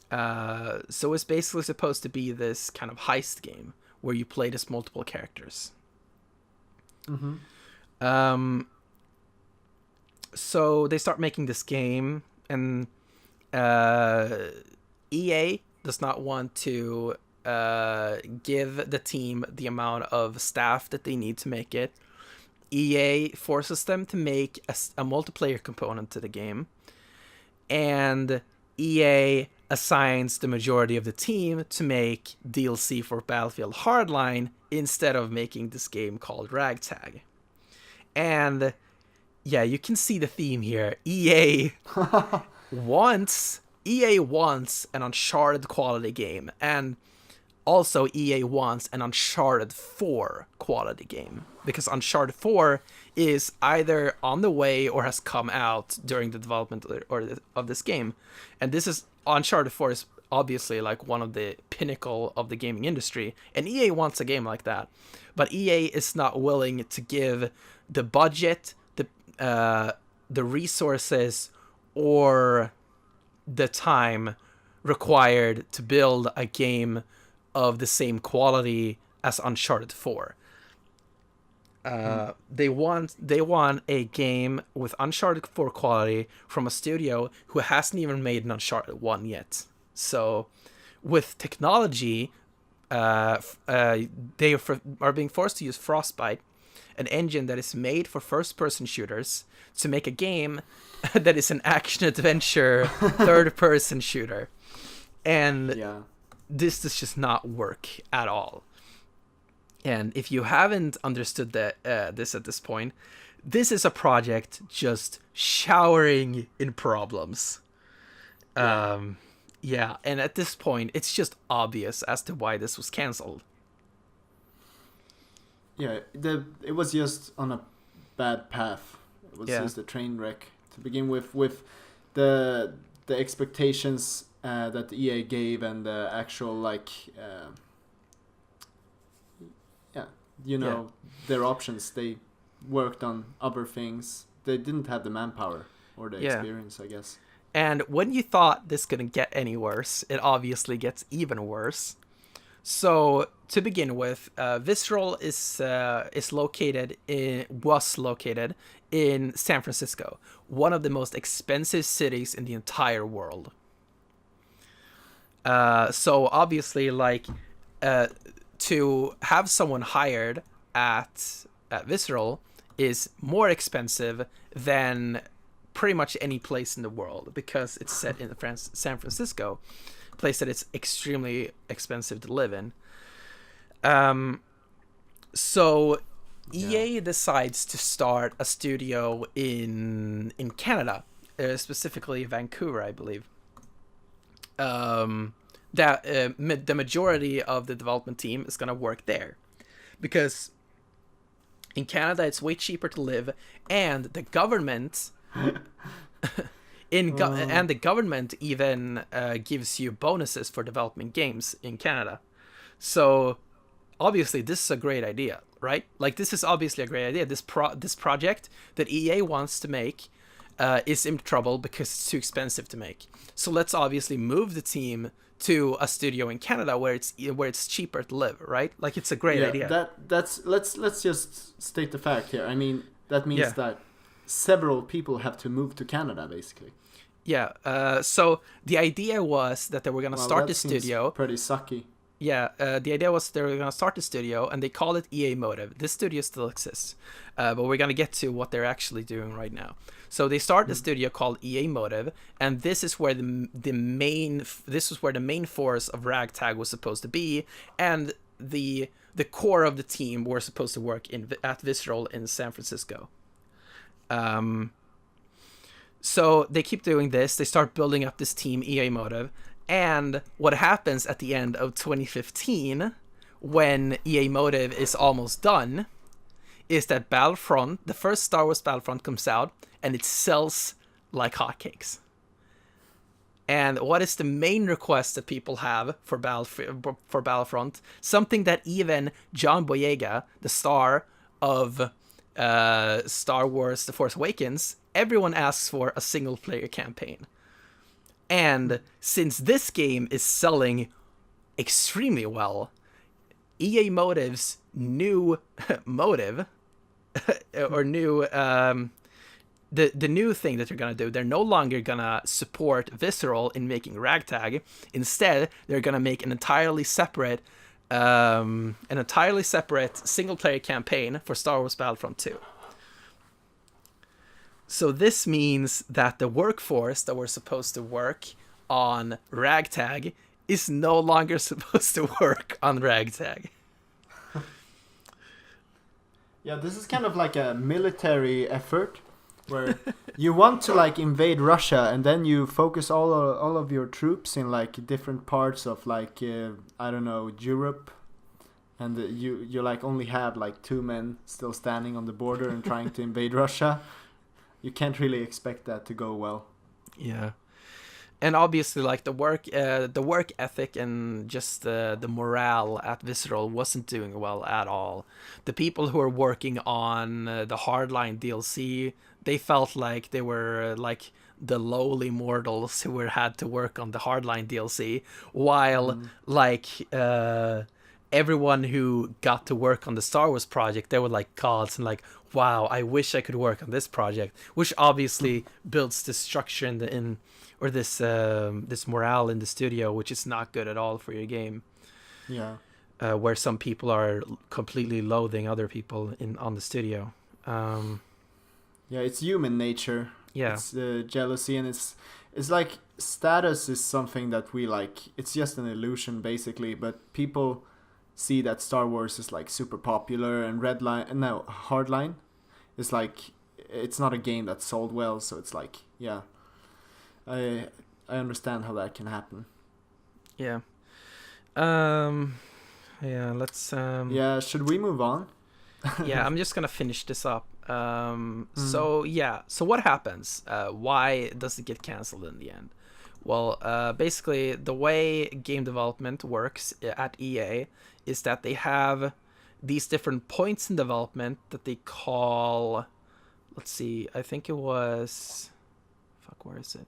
So it's basically supposed to be this kind of heist game where you play as multiple characters. So they start making this game, and EA does not want to give the team the amount of staff that they need to make it. EA forces them to make a multiplayer component to the game, and EA assigns the majority of the team to make DLC for Battlefield Hardline instead of making this game called Ragtag. And yeah, you can see the theme here. EA wants an Uncharted quality game, and also EA wants an Uncharted 4 quality game, because Uncharted 4 is either on the way or has come out during the development of this game. And this is Uncharted 4 is obviously like one of the pinnacle of the gaming industry, and EA wants a game like that. But EA is not willing to give the budget, the resources, or the time required to build a game of the same quality as Uncharted 4. They want a game with Uncharted 4 quality from a studio who hasn't even made an Uncharted 1 yet. So with technology, they are being forced to use Frostbite, an engine that is made for first-person shooters, to make a game that is an action-adventure third-person shooter. And this does just not work at all. And if you haven't understood this at this point, this is a project just showering in problems. And at this point, it's just obvious as to why this was cancelled. Yeah, it was just on a bad path. It was just a train wreck to begin with the expectations that EA gave, and the actual their options. They worked on other things. They didn't have the manpower or the experience, I guess. And when you thought this couldn't get any worse, it obviously gets even worse. So to begin with, Visceral was located in San Francisco, one of the most expensive cities in the entire world. So obviously, to have someone hired at Visceral is more expensive than pretty much any place in the world, because it's set in San Francisco, a place that it's extremely expensive to live in. So EA decides to start a studio in Canada, specifically Vancouver, I believe. That the majority of the development team is going to work there, because in Canada it's way cheaper to live, and the government and the government even gives you bonuses for developing games in Canada. So obviously this is a great idea, right? Like, this is obviously a great idea. This project that EA wants to make is in trouble because it's too expensive to make. So let's obviously move the team to a studio in Canada where it's cheaper to live, right? Like, it's a great idea. Let's just state the fact here. I mean, that means that several people have to move to Canada, basically. Yeah. So the idea was that they were gonna start the studio. Pretty sucky. Yeah, the idea was they were going to start the studio, and they call it EA Motive. This studio still exists, but we're going to get to what they're actually doing right now. So they start the studio called EA Motive, and this is where the main force of Ragtag was supposed to be, and the core of the team were supposed to work at Visceral in San Francisco. So they keep doing this. They start building up this team, EA Motive. And what happens at the end of 2015, when EA Motive is almost done, is that Battlefront, the first Star Wars Battlefront, comes out, and it sells like hotcakes. And what is the main request that people have for Battlefront? Something that even John Boyega, the star of Star Wars The Force Awakens, everyone asks for a single-player campaign. And since this game is selling extremely well, EA Motive's new motive, or new the new thing that they're gonna do, they're no longer gonna support Visceral in making Ragtag. Instead, they're gonna make an entirely separate single player campaign for Star Wars Battlefront 2. So this means that the workforce that were supposed to work on Ragtag is no longer supposed to work on Ragtag. Yeah, this is kind of like a military effort where you want to like invade Russia, and then you focus all of your troops in like different parts of like I don't know, Europe, and you like only have like 2 men still standing on the border and trying to invade Russia. You can't really expect that to go well. Yeah. And obviously, like the work ethic and just the morale at Visceral wasn't doing well at all. The people who were working on the Hardline DLC, they felt like they were like the lowly mortals who had to work on the Hardline DLC, while everyone who got to work on the Star Wars project, they were like gods and like, wow, I wish I could work on this project, which obviously builds this structure or this morale in the studio, which is not good at all for your game. Yeah. Where some people are completely loathing other people on the studio. Yeah, it's human nature. Yeah. It's jealousy, and it's like status is something that we like. It's just an illusion, basically. But people see that Star Wars is like super popular, and Hardline is like, it's not a game that sold well, so it's like, yeah. I understand how that can happen. Yeah. Yeah, let's Yeah, should we move on? Yeah, I'm just gonna finish this up. So what happens? Why does it get canceled in the end? Well, basically the way game development works at EA is that they have these different points in development that they call, let's see, I think it was, where is it?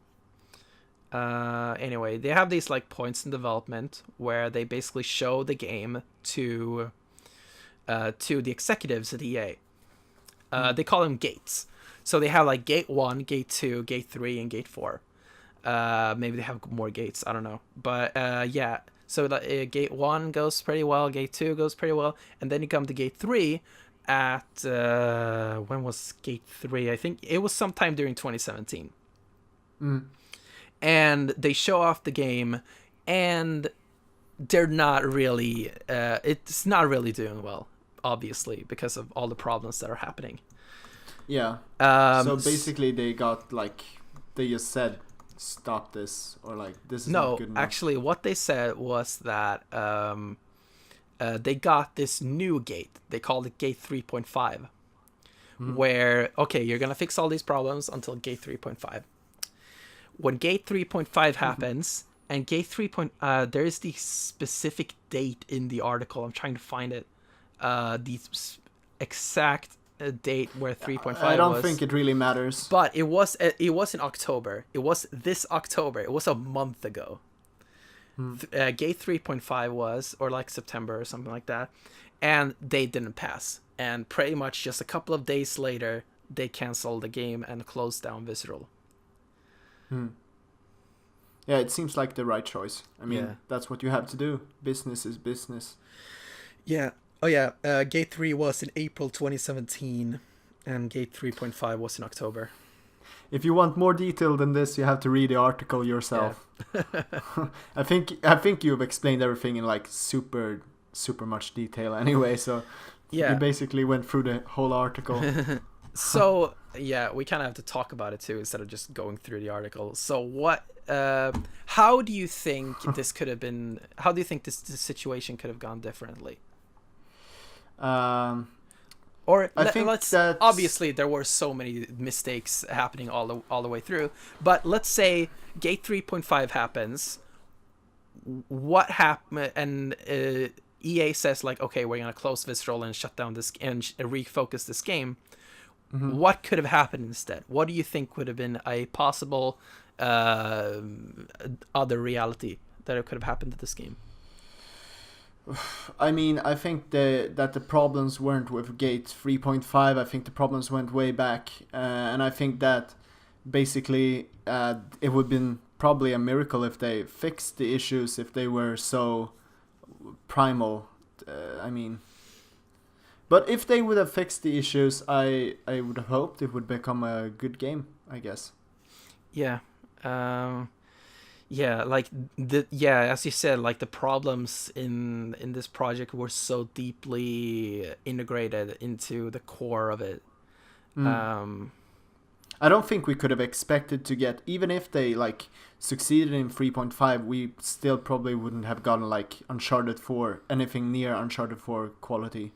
Anyway, they have these like points in development where they basically show the game to the executives at EA. They call them gates. So they have like gate 1, gate 2, gate 3, and gate 4. Maybe they have more gates, I don't know. But yeah, so gate 1 goes pretty well, gate 2 goes pretty well, and then you come to gate 3 at when was gate 3? I think it was sometime during 2017. And they show off the game, and they're not really it's not really doing well, obviously, because of all the problems that are happening. Yeah. So basically they got like, they just said stop this, or like this is not good enough. No, actually what they said was that they got this new gate. They called it gate 3.5, where, okay, you're gonna fix all these problems until gate 3.5. When gate 3.5 happens, and gate 3. There is the specific date in the article. I'm trying to find it. The exact date where 3.5 was. I don't think it really matters. But it was in October. It was this October. It was a month ago. Gate 3.5 was, or like September or something like that. And they didn't pass. And pretty much just a couple of days later, they canceled the game and closed down Visceral. Yeah, it seems like the right choice. I mean, that's what you have to do. Business is business. Yeah. Oh, yeah. Gate 3 was in April 2017, and Gate 3.5 was in October. If you want more detail than this, you have to read the article yourself. Yeah. I think you've explained everything in like super much detail anyway, so you basically went through the whole article. So, yeah, we kind of have to talk about it too instead of just going through the article. So how do you think this could have been, how do you think this situation could have gone differently? Obviously there were so many mistakes happening all the way through, but let's say gate 3.5 happens. What happened? And EA says like, okay, we're gonna close Visceral and shut down this and refocus this game. What could have happened instead? What do you think would have been a possible other reality that it could have happened to this game? I mean, I think that the problems weren't with Gate 3.5. I think the problems went way back, and I think that basically it would have been probably a miracle if they fixed the issues if they were so primal. I mean, but if they would have fixed the issues, I would have hoped it would become a good game, I guess. Yeah. Yeah, like as you said, like the problems in this project were so deeply integrated into the core of it. I don't think we could have expected to get, even if they like succeeded in 3.5, we still probably wouldn't have gotten like Uncharted 4, anything near Uncharted 4 quality.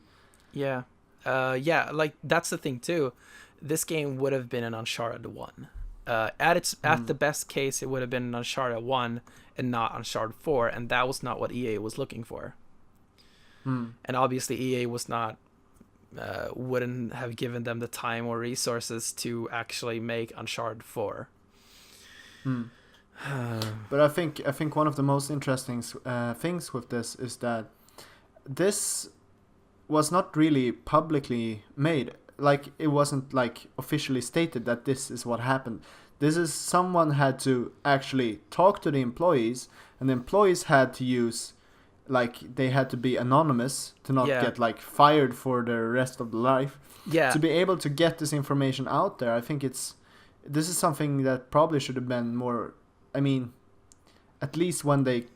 Yeah. Yeah, like that's the thing too. This game would have been an Uncharted 1. At the best case, it would have been Uncharted 1 and not Uncharted 4, and that was not what EA was looking for. And obviously EA was not wouldn't have given them the time or resources to actually make Uncharted 4. But I think one of the most interesting things with this is that this was not really publicly made. Like, it wasn't like officially stated that this is what happened. This is someone had to actually talk to the employees, and the employees had to use, like, they had to be anonymous to not get like fired for the rest of the life. To be able to get this information out there, I think this is something that probably should have been more. I mean, at least when they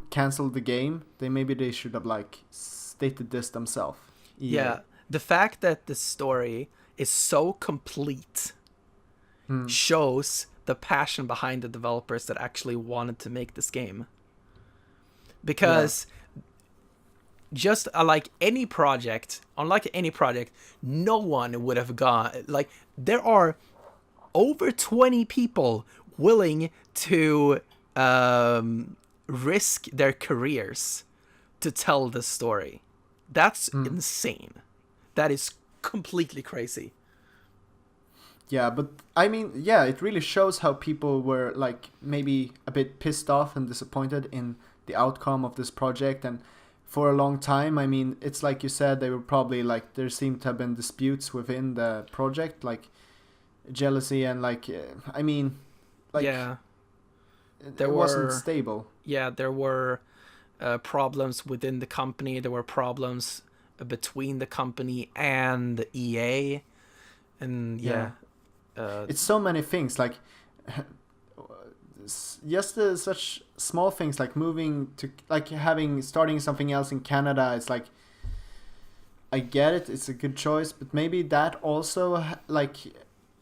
canceled the game, they should have like stated this themselves. Yeah. The fact that the story is so complete shows the passion behind the developers that actually wanted to make this game. Because just unlike any project, no one would have gone. Like, there are over 20 people willing to risk their careers to tell this story. That's insane. That is completely crazy. Yeah, but I mean, it really shows how people were like maybe a bit pissed off and disappointed in the outcome of this project. And for a long time, I mean, it's like you said, they were probably like, there seemed to have been disputes within the project, like jealousy and like, I mean, like, it wasn't stable. Yeah, there were problems within the company. There were problems between the company and EA, and it's so many things, like just such small things like moving to, like, starting something else in Canada. It's like, I get it, it's a good choice, but maybe that also like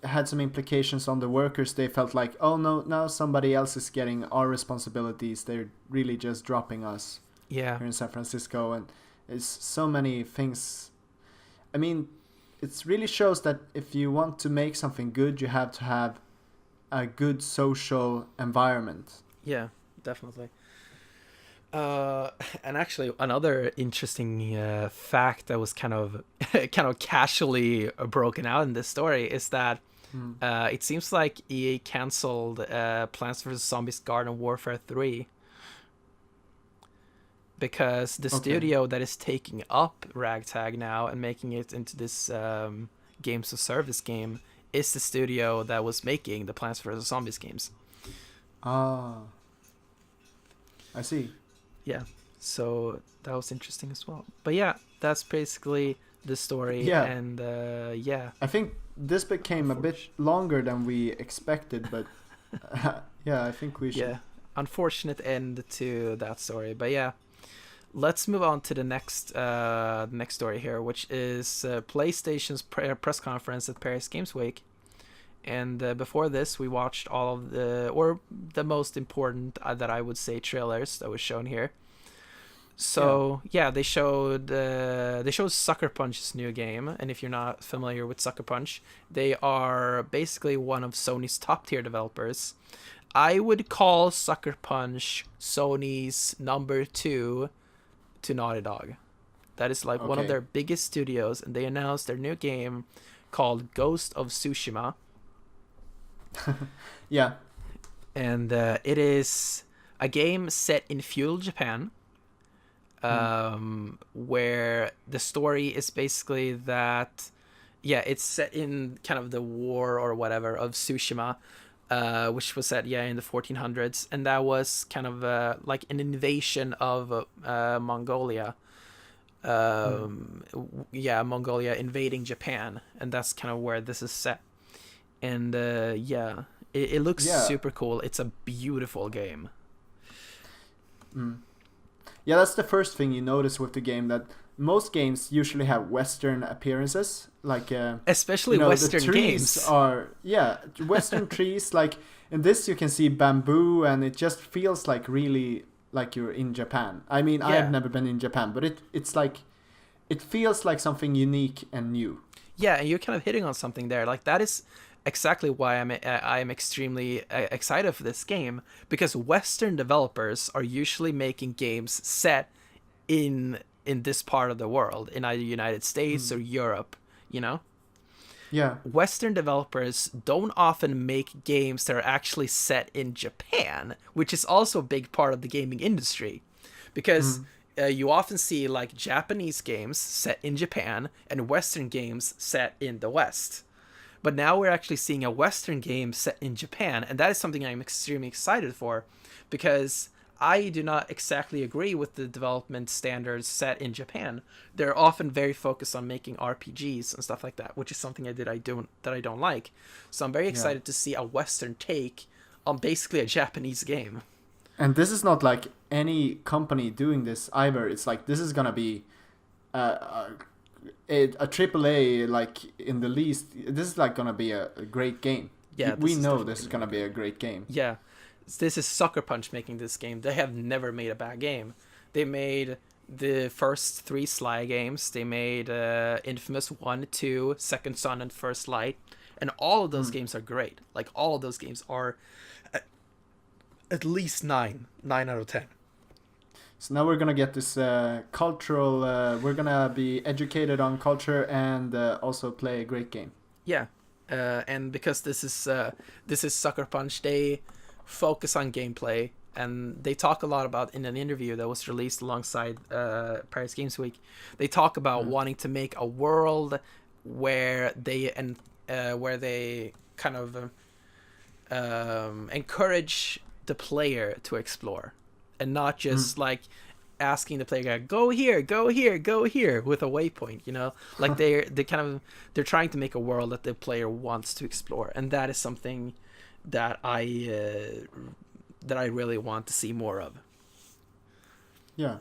had some implications on the workers. They felt like, oh no, now somebody else is getting our responsibilities, they're really just dropping us here in San Francisco. And it's so many things. I mean, it really shows that if you want to make something good, you have to have a good social environment. Yeah, definitely. And actually, another interesting fact that was kind of casually broken out in this story is that it seems like EA canceled Plants vs. Zombies Garden Warfare 3 because the studio that is taking up Ragtag now and making it into this games of service game is the studio that was making the Plants vs. Zombies games. Ah, I see. Yeah, so that was interesting as well. But yeah, that's basically the story. Yeah. And I think this became a bit longer than we expected, but I think we should. Yeah, unfortunate end to that story. But yeah, let's move on to the next story here, which is PlayStation's press conference at Paris Games Week. And before this, we watched all of the most important, that I would say, trailers that was shown here. So they showed Sucker Punch's new game, and if you're not familiar with Sucker Punch, they are basically one of Sony's top tier developers. I would call Sucker Punch Sony's number 2 to Naughty Dog. That is like one of their biggest studios, and they announced their new game called Ghost of Tsushima. Yeah. And it is a game set in feudal Japan. where the story is basically that, yeah, it's set in kind of the war or whatever of Tsushima, which was set, yeah, in the 1400s, and that was kind of like an invasion of Mongolia. Yeah, Mongolia invading Japan, and that's kind of where this is set. And yeah, it looks super cool. It's a beautiful game. Yeah, that's the first thing you notice with the game, that most games usually have Western appearances, like especially Western the trees games are Western trees. Like in this, you can see bamboo, and it just feels like really like you're in Japan. I mean, I have never been in Japan, but it's like it feels like something unique and new. Yeah, and you're kind of hitting on something there. Like that is exactly why I'm extremely excited for this game, because Western developers are usually making games set in this part of the world, in either United States or Europe, you know? Yeah. Western developers don't often make games that are actually set in Japan, which is also a big part of the gaming industry, because you often see like Japanese games set in Japan and Western games set in the West. But now we're actually seeing a Western game set in Japan, and that is something I'm extremely excited for, because I do not exactly agree with the development standards set in Japan. They're often very focused on making RPGs and stuff like that, which is something I don't like. So I'm very excited to see a Western take on basically a Japanese game. And this is not like any company doing this either. It's like this is gonna be a AAA, like in the least. This is like gonna be a great game. Yeah, we know this is gonna be a great game. Yeah, this is Sucker Punch making this game. They have never made a bad game. They made the first 3 Sly games. They made Infamous 1, 2, Second Son, and First Light, and all of those games are great. Like all of those games are at least 9 out of 10. So now we're gonna get this cultural. We're gonna be educated on culture and also play a great game. Yeah, and because this is Sucker Punch, they focus on gameplay, and they talk a lot about, in an interview that was released alongside Paris Games Week, they talk about wanting to make a world where they kind of encourage the player to explore, and not just like asking the player, go here, go here, go here, with a waypoint, you know? Like they're trying to make a world that the player wants to explore, and that is something that I really want to see more of. Yeah,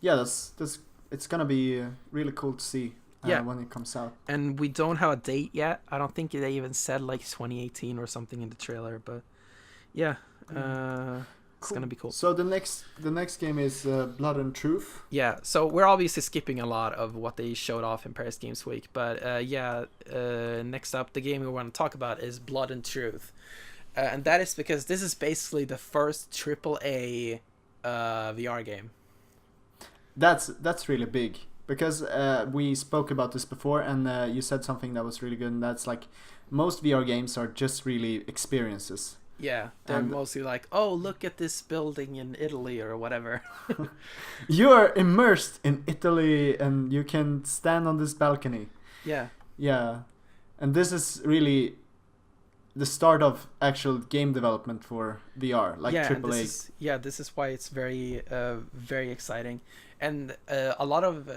that's it's gonna be really cool to see when it comes out. And we don't have a date yet. I don't think they even said like 2018 or something in the trailer, but yeah, it's gonna be cool. So the next game is Blood and Truth. Yeah, so we're obviously skipping a lot of what they showed off in Paris Games Week, but next up, the game we want to talk about is Blood and Truth, and that is because this is basically the first AAA VR game. That's really big, because we spoke about this before, and you said something that was really good, and that's like most VR games are just really experiences. Yeah, they're mostly like, oh, look at this building in Italy or whatever. You are immersed in Italy and you can stand on this balcony. Yeah. Yeah. And this is really the start of actual game development for VR, like AAA. This is why it's very, very exciting. And a lot of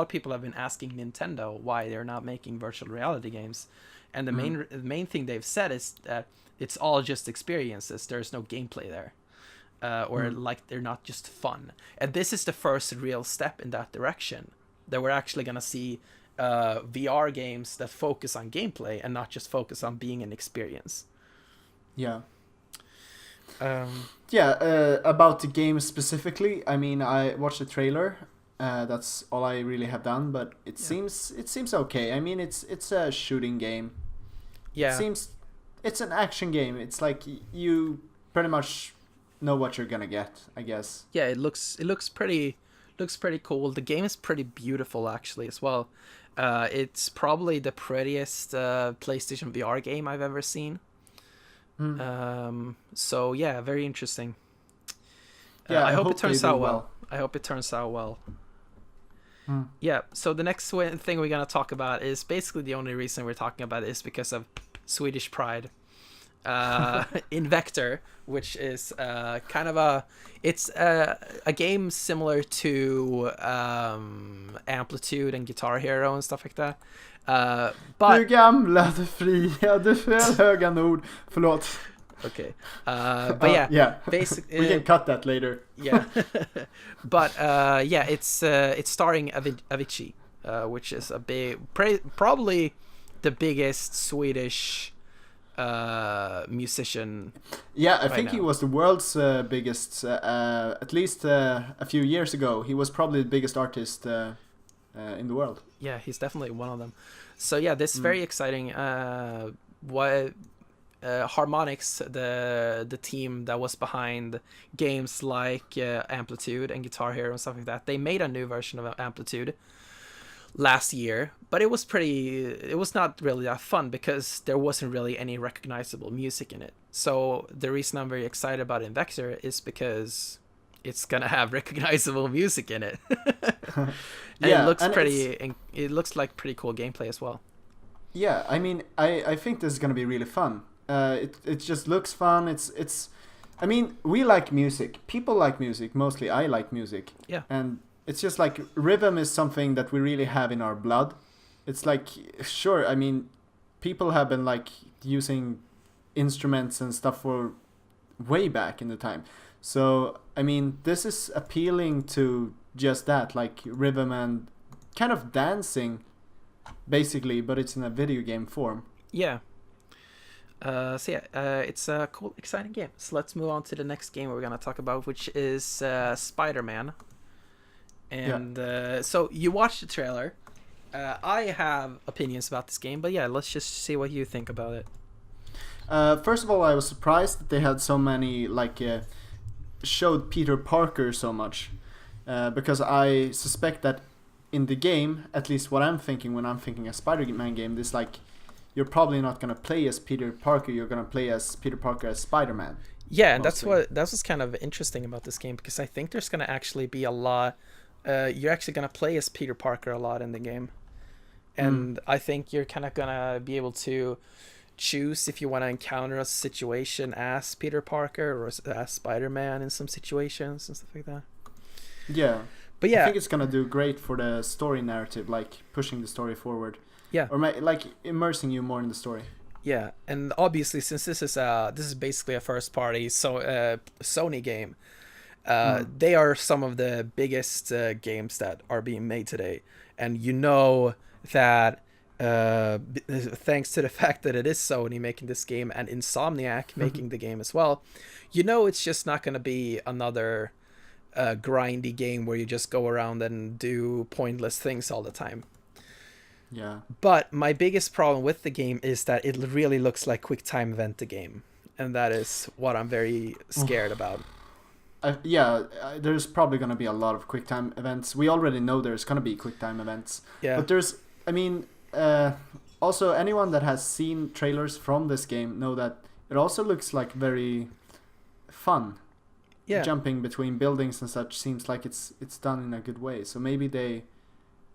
people have been asking Nintendo why they're not making virtual reality games. And the main thing they've said is that it's all just experiences. There's no gameplay there, or like they're not just fun. And this is the first real step in that direction. That we're actually gonna see VR games that focus on gameplay and not just focus on being an experience. Yeah. About the game specifically, I mean, I watched the trailer. That's all I really have done, but it seems okay. I mean, it's a shooting game. Yeah. It's an action game. It's like you pretty much know what you're gonna get, I guess. Yeah, it looks pretty cool. The game is pretty beautiful actually as well. It's probably the prettiest PlayStation VR game I've ever seen. So yeah, very interesting. Yeah, I hope it they turns do out well. I hope it turns out well. Yeah, so the next thing we're going to talk about is basically the only reason we're talking about it is because of Swedish pride. Invector, which is kind of it's a game similar to Amplitude and Guitar Hero and stuff like that. But Du gamla, du fria, du fel höga nord. Förlåt. Okay. But yeah, basically we can cut that later. Yeah. But yeah, it's starring Avicii, which is a big, probably the biggest Swedish musician. Yeah, I think he was the world's biggest. At least a few years ago, he was probably the biggest artist in the world. Yeah, he's definitely one of them. So yeah, this is very exciting. What Harmonix, the team that was behind games like Amplitude and Guitar Hero and stuff like that, they made a new version of Amplitude last year, but it was not really that fun because there wasn't really any recognizable music in it. So the reason I'm very excited about Invector is because it's gonna have recognizable music in it. And yeah, it looks like pretty cool gameplay as well. Yeah, I mean, I think this is gonna be really fun. It just looks fun. It's I mean, we like music. People like music. Mostly I like music. Yeah. And it's just like rhythm is something that we really have in our blood. It's like, sure, I mean, people have been like using instruments and stuff for way back in the time. So, I mean, this is appealing to just that, like rhythm and kind of dancing, basically, but it's in a video game form. Yeah. So yeah, it's a cool, exciting game. So let's move on to the next game we're gonna talk about, which is Spider-Man. And so you watched the trailer. I have opinions about this game, but yeah, let's just see what you think about it. First of all, I was surprised that they had so many, like, showed Peter Parker so much. Because I suspect that in the game, at least what I'm thinking when I'm thinking a Spider-Man game, is like, you're probably not going to play as Peter Parker, you're going to play as Peter Parker as Spider-Man. Yeah, and that's what's kind of interesting about this game, because I think there's going to actually be a lot, you're actually going to play as Peter Parker a lot in the game. And I think you're kind of going to be able to choose if you want to encounter a situation as Peter Parker or as Spider-Man in some situations and stuff like that. Yeah. But yeah, I think it's going to do great for the story narrative, like pushing the story forward. Yeah. Or like immersing you more in the story. Yeah, and obviously since this is basically a first party Sony game, they are some of the biggest games that are being made today, and you know that thanks to the fact that it is Sony making this game and Insomniac making the game as well, you know it's just not going to be another grindy game where you just go around and do pointless things all the time. Yeah. But my biggest problem with the game is that it really looks like QuickTime Event the game, and that is what I'm very scared about. There's probably going to be a lot of QuickTime events. We already know there's going to be QuickTime events. Yeah. But also anyone that has seen trailers from this game know that it also looks like very fun. Yeah. Jumping between buildings and such seems like it's done in a good way. So maybe they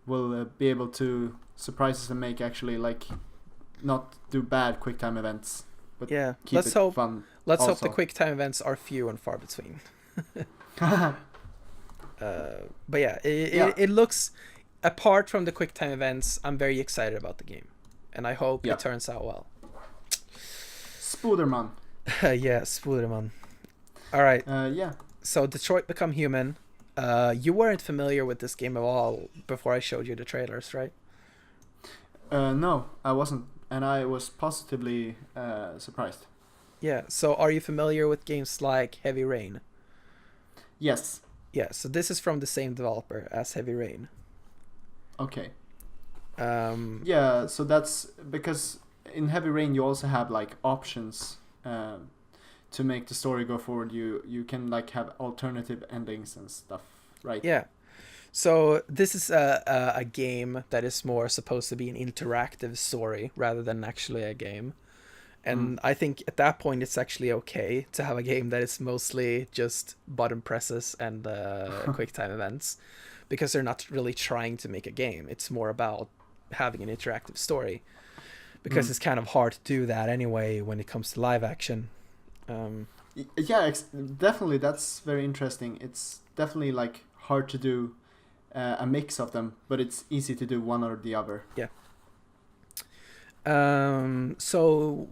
will be able to surprise us and make actually like not do bad QuickTime events, but keep let's it hope fun. Let's also. hope the QuickTime events are few and far between. But yeah, it looks, apart from the QuickTime events, I'm very excited about the game, and I hope it turns out well. Spooderman. Yeah, Spooderman. All right. Yeah. So Detroit Become Human. You weren't familiar with this game at all before I showed you the trailers, right? No, I wasn't, and I was positively surprised. Yeah, so are you familiar with games like Heavy Rain? Yes. Yeah, so this is from the same developer as Heavy Rain. Okay. Yeah, so that's because in Heavy Rain you also have like options to make the story go forward. You can like have alternative endings and stuff, right? Yeah. So this is a game that is more supposed to be an interactive story rather than actually a game. And I think at that point it's actually okay to have a game that is mostly just button presses and quick time events, because they're not really trying to make a game. It's more about having an interactive story, because it's kind of hard to do that anyway when it comes to live action. Yeah, definitely. That's very interesting. It's definitely like hard to do a mix of them, but it's easy to do one or the other. Yeah. So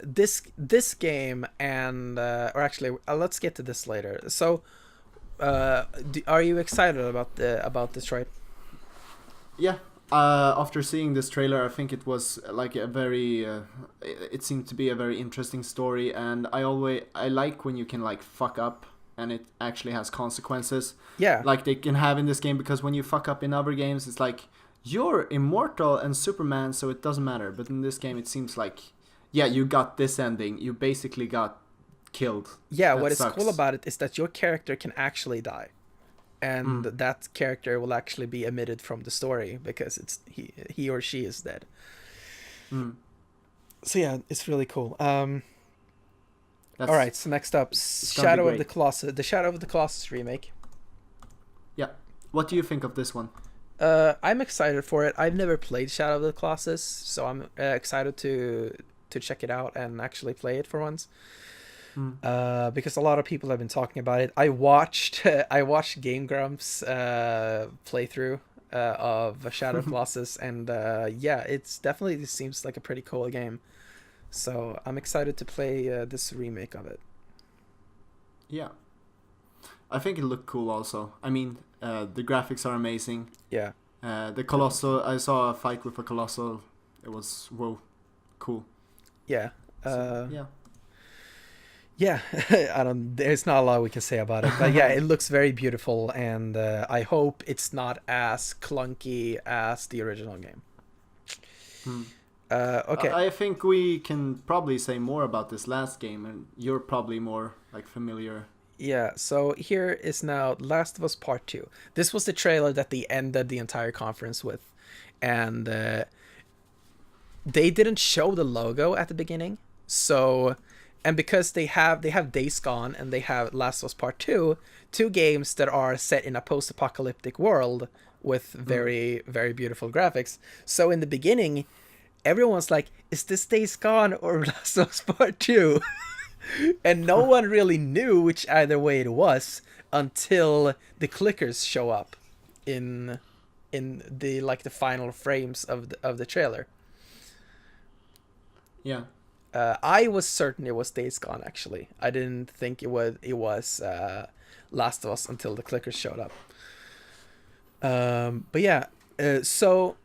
this game and or actually let's get to this later. So are you excited about Detroit? Yeah. After seeing this trailer, I think it was like a very it seemed to be a very interesting story, and I like when you can like fuck up and it actually has consequences. Yeah. Like they can have in this game, because when you fuck up in other games, it's like you're immortal and Superman, so it doesn't matter. But in this game, it seems like, yeah, you got this ending. You basically got killed. Yeah, that what sucks. is cool about it is that your character can actually die. And that character will actually be omitted from the story because it's he or she is dead. So yeah, it's really cool. All right, so next up, Shadow of the Colossus, the Shadow of the Colossus remake. Yeah, what do you think of this one? I'm excited for it. I've never played Shadow of the Colossus, so I'm excited to check it out and actually play it for once. Because a lot of people have been talking about it. I watched Game Grumps playthrough of Shadow of Colossus, and yeah, it's definitely seems like a pretty cool game. So I'm excited to play this remake of it. Yeah, I think it looked cool. Also, I mean, the graphics are amazing. Yeah. The Colossal. I saw a fight with a Colossal. It was cool. Yeah. Yeah. Yeah, there's not a lot we can say about it, but yeah, it looks very beautiful, and I hope it's not as clunky as the original game. Okay. I think we can probably say more about this last game, and you're probably more like familiar. Yeah, so here is now Last of Us Part 2. This was the trailer that they ended the entire conference with, and they didn't show the logo at the beginning, so... And because they have Days Gone and they have Last of Us Part 2, two games that are set in a post-apocalyptic world with very, very beautiful graphics. So in the beginning, everyone's like, is this Days Gone or Last of Us Part 2? And no one really knew which either way it was until the clickers show up in the like the final frames of the trailer. Yeah. I was certain it was Days Gone, actually. I didn't think it was Last of Us until the clickers showed up. But yeah, so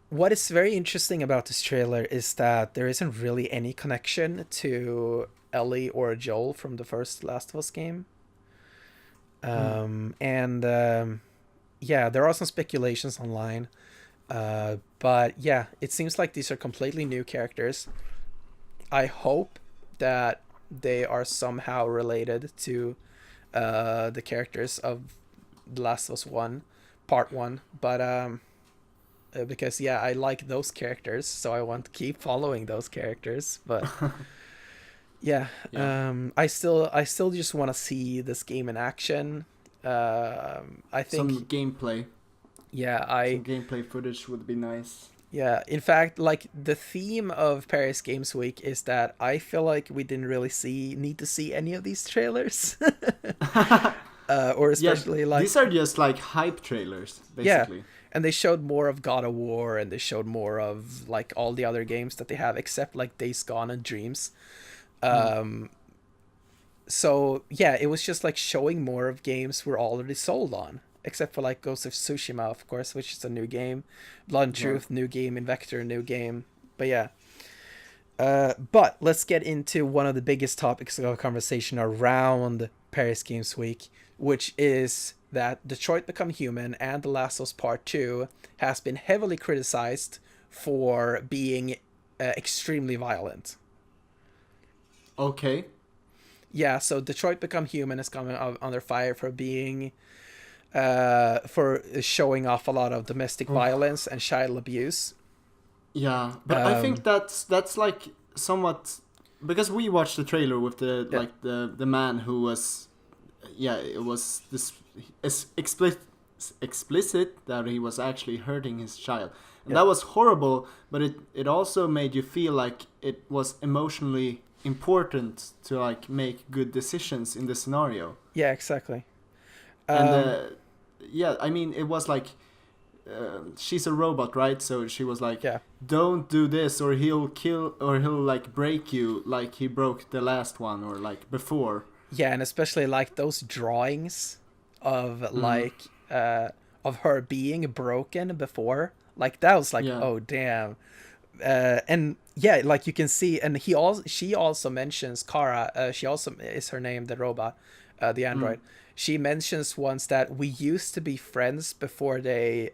what is very interesting about this trailer is that there isn't really any connection to Ellie or Joel from the first Last of Us game. And yeah, there are some speculations online. But yeah, it seems like these are completely new characters. I hope that they are somehow related to the characters of The Last of Us 1, Part 1. But because yeah, I like those characters, so I want to keep following those characters. But yeah, I still just want to see this game in action. I think some gameplay. Yeah, some gameplay footage would be nice. Yeah, in fact, like the theme of Paris Games Week is that I feel like we didn't really need to see any of these trailers, or especially like these are just like hype trailers, basically. Yeah, and they showed more of God of War, and they showed more of like all the other games that they have, except like Days Gone and Dreams. So yeah, it was just like showing more of games we're already sold on. Except for like Ghost of Tsushima, of course, which is a new game. Blood and Truth, new game. Invector, new game. But yeah. But let's get into one of the biggest topics of conversation around Paris Games Week, which is that Detroit Become Human and The Last of Us Part 2 has been heavily criticized for being extremely violent. Okay. Yeah, so Detroit Become Human is coming under fire for being... for showing off a lot of domestic violence and child abuse. Yeah, but I think that's like somewhat, because we watched the trailer with the Yeah. like the man who was, yeah, it was this explicit that he was actually hurting his child, and Yeah. that was horrible. But it also made you feel like it was emotionally important to like make good decisions in the scenario. Yeah, exactly. And yeah, I mean, it was like, she's a robot, right? So she was like, yeah. don't do this or he'll kill, or he'll like break you like he broke the last one, or like before. Yeah, and especially like those drawings of like of her being broken before. Like that was like, Yeah. oh damn. And yeah, like you can see, and she also mentions Kara. She also is her name, the robot, the android. She mentions once that we used to be friends before they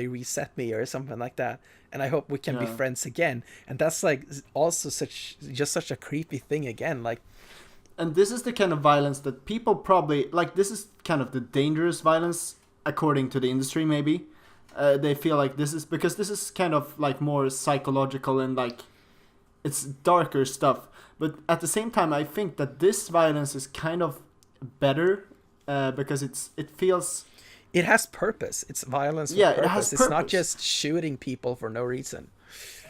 reset me or something like that, and I hope we can be Yeah. friends again. And that's like also such a creepy thing again. Like, And this is the kind of violence that people probably like. This is kind of the dangerous violence, according to the industry. Maybe they feel like this is because this is kind of like more psychological and like it's darker stuff. But at the same time, I think that this violence is kind of better because it feels. it has purpose. It's violence with Yeah, purpose. it has It's not purpose. just shooting people for no reason.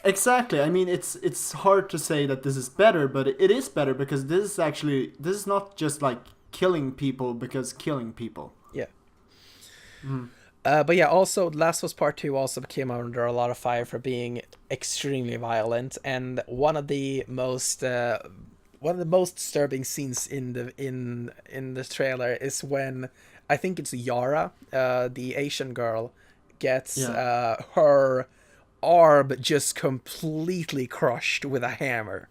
Exactly. I mean, it's hard to say that this is better, but it is better because this is not just like killing people because killing people. Yeah. But yeah, also Last of Us Part 2 also came under a lot of fire for being extremely violent, and one of the most disturbing scenes in the trailer is when I think it's Yara, the Asian girl, gets her arm just completely crushed with a hammer.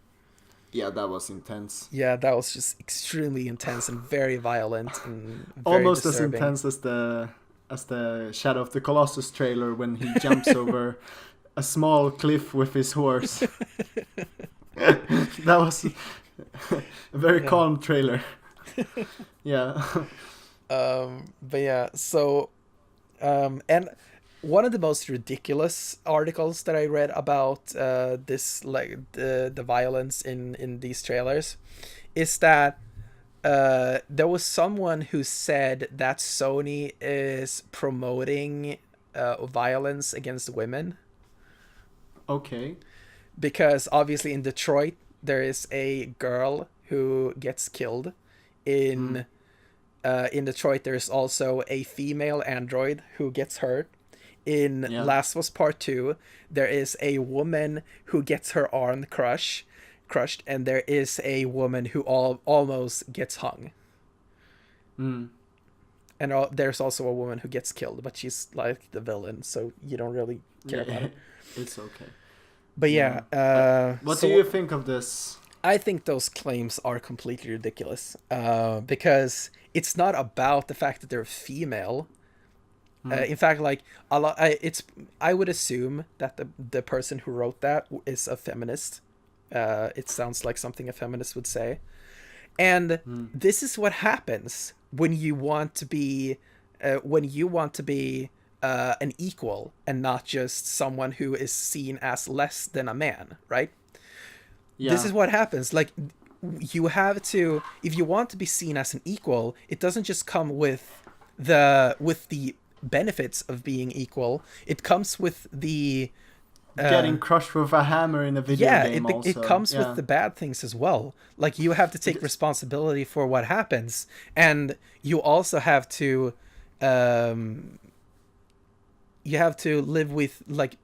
Yeah, that was intense. Yeah, that was just extremely intense and very violent and very Almost disturbing. as intense as the Shadow of the Colossus trailer when he jumps over a small cliff with his horse. That was a very calm trailer. Yeah. But yeah, so and one of the most ridiculous articles that I read about this, like the violence in these trailers, is that there was someone who said that Sony is promoting violence against women. Okay. Because obviously in Detroit there is a girl who gets killed. In Detroit there's also a female android who gets hurt. In Last of Us Part 2 there is a woman who gets her arm crushed, and there is a woman who almost gets hung. And there's also a woman who gets killed, but she's like the villain, so you don't really care about it. It's okay. But yeah, what so do you think of this? I think those claims are completely ridiculous, because it's not about the fact that they're female. In fact, like a lot, I would assume that the person who wrote that is a feminist. It sounds like something a feminist would say, and this is what happens when you want to be an equal and not just someone who is seen as less than a man, right? Yeah. This is what happens. Like, you have to, if you want to be seen as an equal, it doesn't just come with the benefits of being equal. It comes with the getting crushed with a hammer in a video game. It comes with the bad things as well. Like, you have to take responsibility for what happens, and you also have to live with like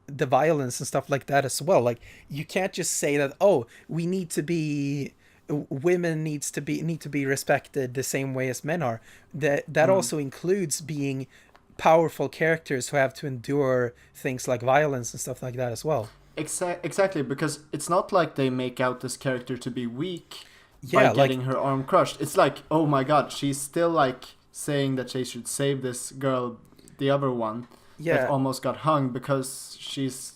the violence and stuff like that as well. Like, you can't just say that, oh, women need to be respected the same way as men are. That also includes being powerful characters who have to endure things like violence and stuff like that as well. Exactly, because it's not like they make out this character to be weak by getting her arm crushed. It's like, oh my god, she's still like saying that they should save this girl, the other one, that almost got hung, because she's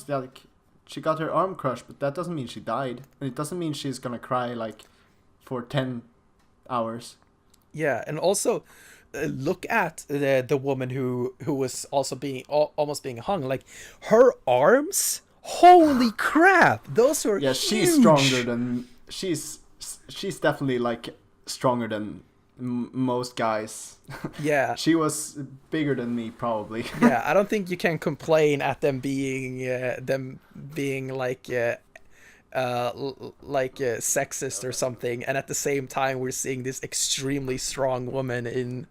like, she got her arm crushed, but that doesn't mean she died. And it doesn't mean she's gonna cry like for 10 hours. Yeah, and also look at the woman who was also almost being hung. Like, her arms, Holy crap! Those were Yeah, huge. She's definitely like stronger than most guys. Yeah. She was bigger than me probably. Yeah, I don't think you can complain at them being like sexist or something, and at the same time we're seeing this extremely strong woman in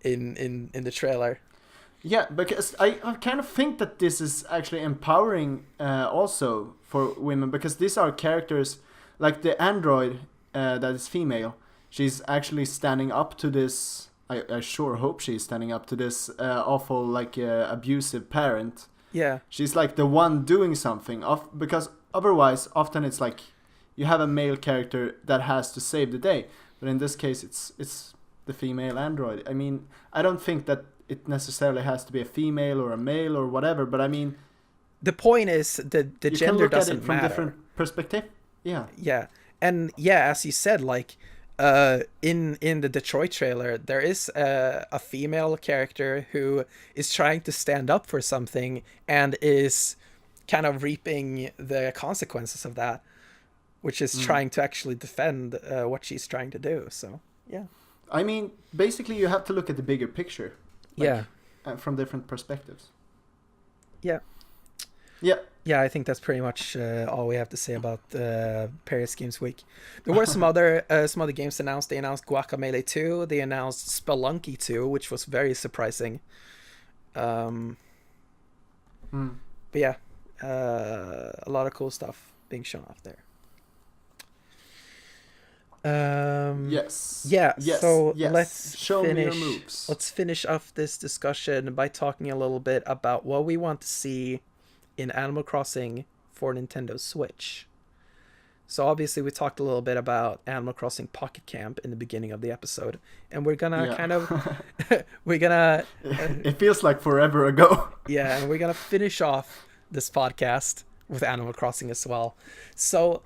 the trailer. Yeah, because I kind of think that this is actually empowering also for women, because these are characters like the android that is female. She's actually standing up to this. I sure hope she's standing up to this awful like abusive parent. Yeah. She's like the one doing something because otherwise often it's like you have a male character that has to save the day, but in this case it's the female android. I mean, I don't think that it necessarily has to be a female or a male or whatever, but I mean, the point is that the gender doesn't matter. You can look at it from different perspective. Yeah. Yeah. And yeah, as you said, like in the Detroit trailer, there is a female character who is trying to stand up for something and is kind of reaping the consequences of that, which is trying to actually defend what she's trying to do. So yeah, I mean, basically you have to look at the bigger picture. Like, from different perspectives. Yeah. I think that's pretty much all we have to say about Paris Games Week. There were some other games announced. They announced Guacamelee 2. They announced Spelunky 2, which was very surprising. But yeah, a lot of cool stuff being shown off there. Yes. So let's show finish. Me your moves. Let's finish off this discussion by talking a little bit about what we want to see in Animal Crossing for Nintendo Switch. So obviously we talked a little bit about Animal Crossing Pocket Camp in the beginning of the episode, and we're gonna it feels like forever ago. Yeah, and we're gonna finish off this podcast with Animal Crossing as well. So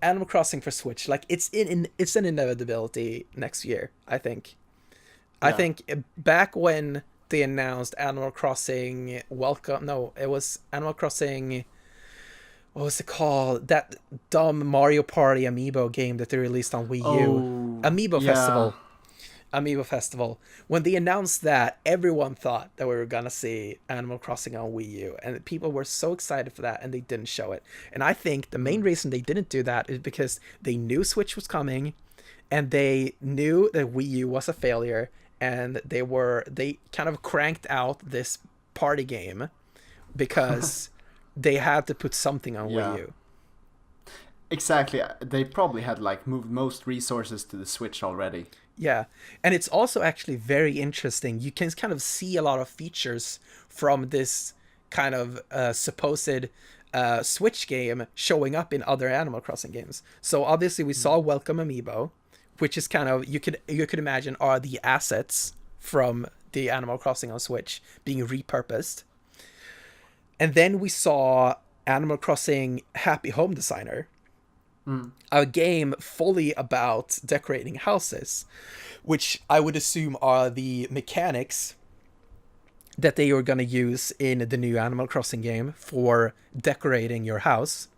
Animal Crossing for Switch, like it's an inevitability next year, I think. I think back when they announced Animal Crossing it was Animal Crossing, what was it called? That dumb Mario Party amiibo game that they released on Wii U. Amiibo Festival. When they announced that, everyone thought that we were gonna see Animal Crossing on Wii U, and people were so excited for that, and they didn't show it. And I think the main reason they didn't do that is because they knew Switch was coming, and they knew that Wii U was a failure, and they kind of cranked out this party game because they had to put something on Wii U. Exactly. They probably had like moved most resources to the Switch already. Yeah, and it's also actually very interesting. You can kind of see a lot of features from this kind of supposed Switch game showing up in other Animal Crossing games. So obviously we saw Welcome Amiibo, which is kind of, you could imagine are the assets from the Animal Crossing on Switch being repurposed. And then we saw Animal Crossing Happy Home Designer, a game fully about decorating houses, which I would assume are the mechanics that they are going to use in the new Animal Crossing game for decorating your house,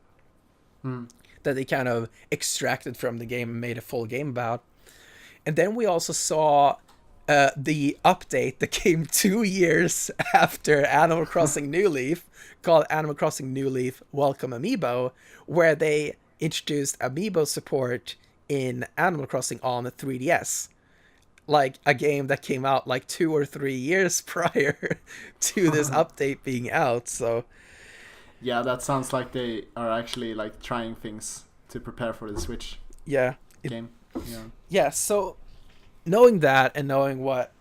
that they kind of extracted from the game and made a full game about. And then we also saw the update that came 2 years after Animal Crossing New Leaf, called Animal Crossing New Leaf Welcome Amiibo, where they introduced amiibo support in Animal Crossing on the 3DS, like a game that came out like 2 or 3 years prior to this update being out. So yeah, that sounds like they are actually like trying things to prepare for the Switch game. So knowing that and knowing what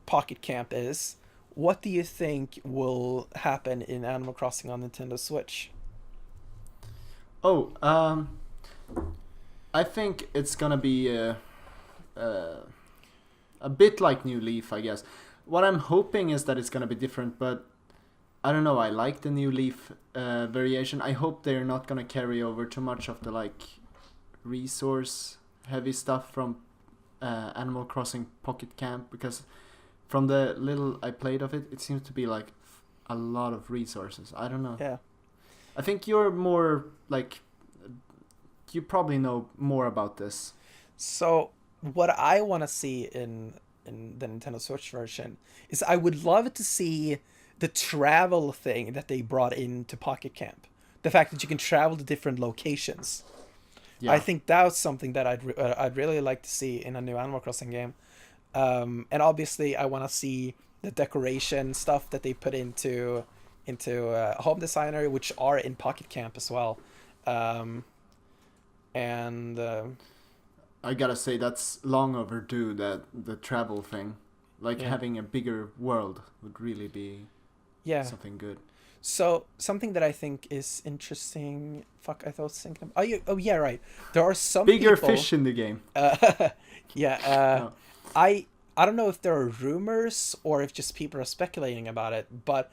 Pocket Camp is, what do you think will happen in Animal Crossing on Nintendo Switch? I think it's gonna be a bit like New Leaf, I guess. What I'm hoping is that it's gonna be different, but I don't know. I like the New Leaf variation. I hope they're not gonna carry over too much of the like resource heavy stuff from Animal Crossing Pocket Camp, because from the little I played of it, it seems to be like a lot of resources. I don't know. Yeah. I think you're more like, you probably know more about this. So what I want to see in the Nintendo Switch version is I would love to see the travel thing that they brought into Pocket Camp. The fact that you can travel to different locations. Yeah. I think that's something that I'd really like to see in a new Animal Crossing game. And obviously, I want to see the decoration stuff that they put into Home Designer, which are in Pocket Camp as well. And I gotta say that's long overdue. That the travel thing, like Yeah. having a bigger world, would really be yeah. something good. So something that I think is interesting. Fuck, I thought I was thinking. Oh yeah, right. There are some Bigger people, fish in the game. yeah. No. I don't know if there are rumors or if just people are speculating about it, but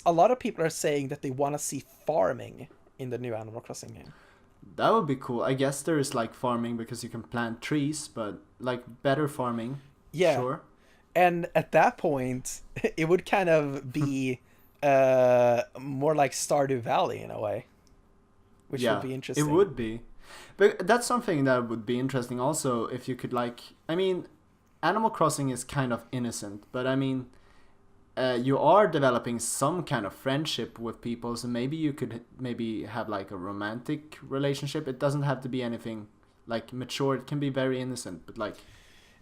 a lot of people are saying that they want to see farming in the new Animal Crossing game. That would be cool. I guess there is like farming because you can plant trees, but like better farming. Yeah. Sure. And at that point, it would kind of be more like Stardew Valley in a way, which would be interesting. It would be. But that's something that would be interesting also if you could like, I mean, Animal Crossing is kind of innocent, but I mean, you are developing some kind of friendship with people, so maybe you could maybe have like a romantic relationship. It doesn't have to be anything like mature. It can be very innocent, but like,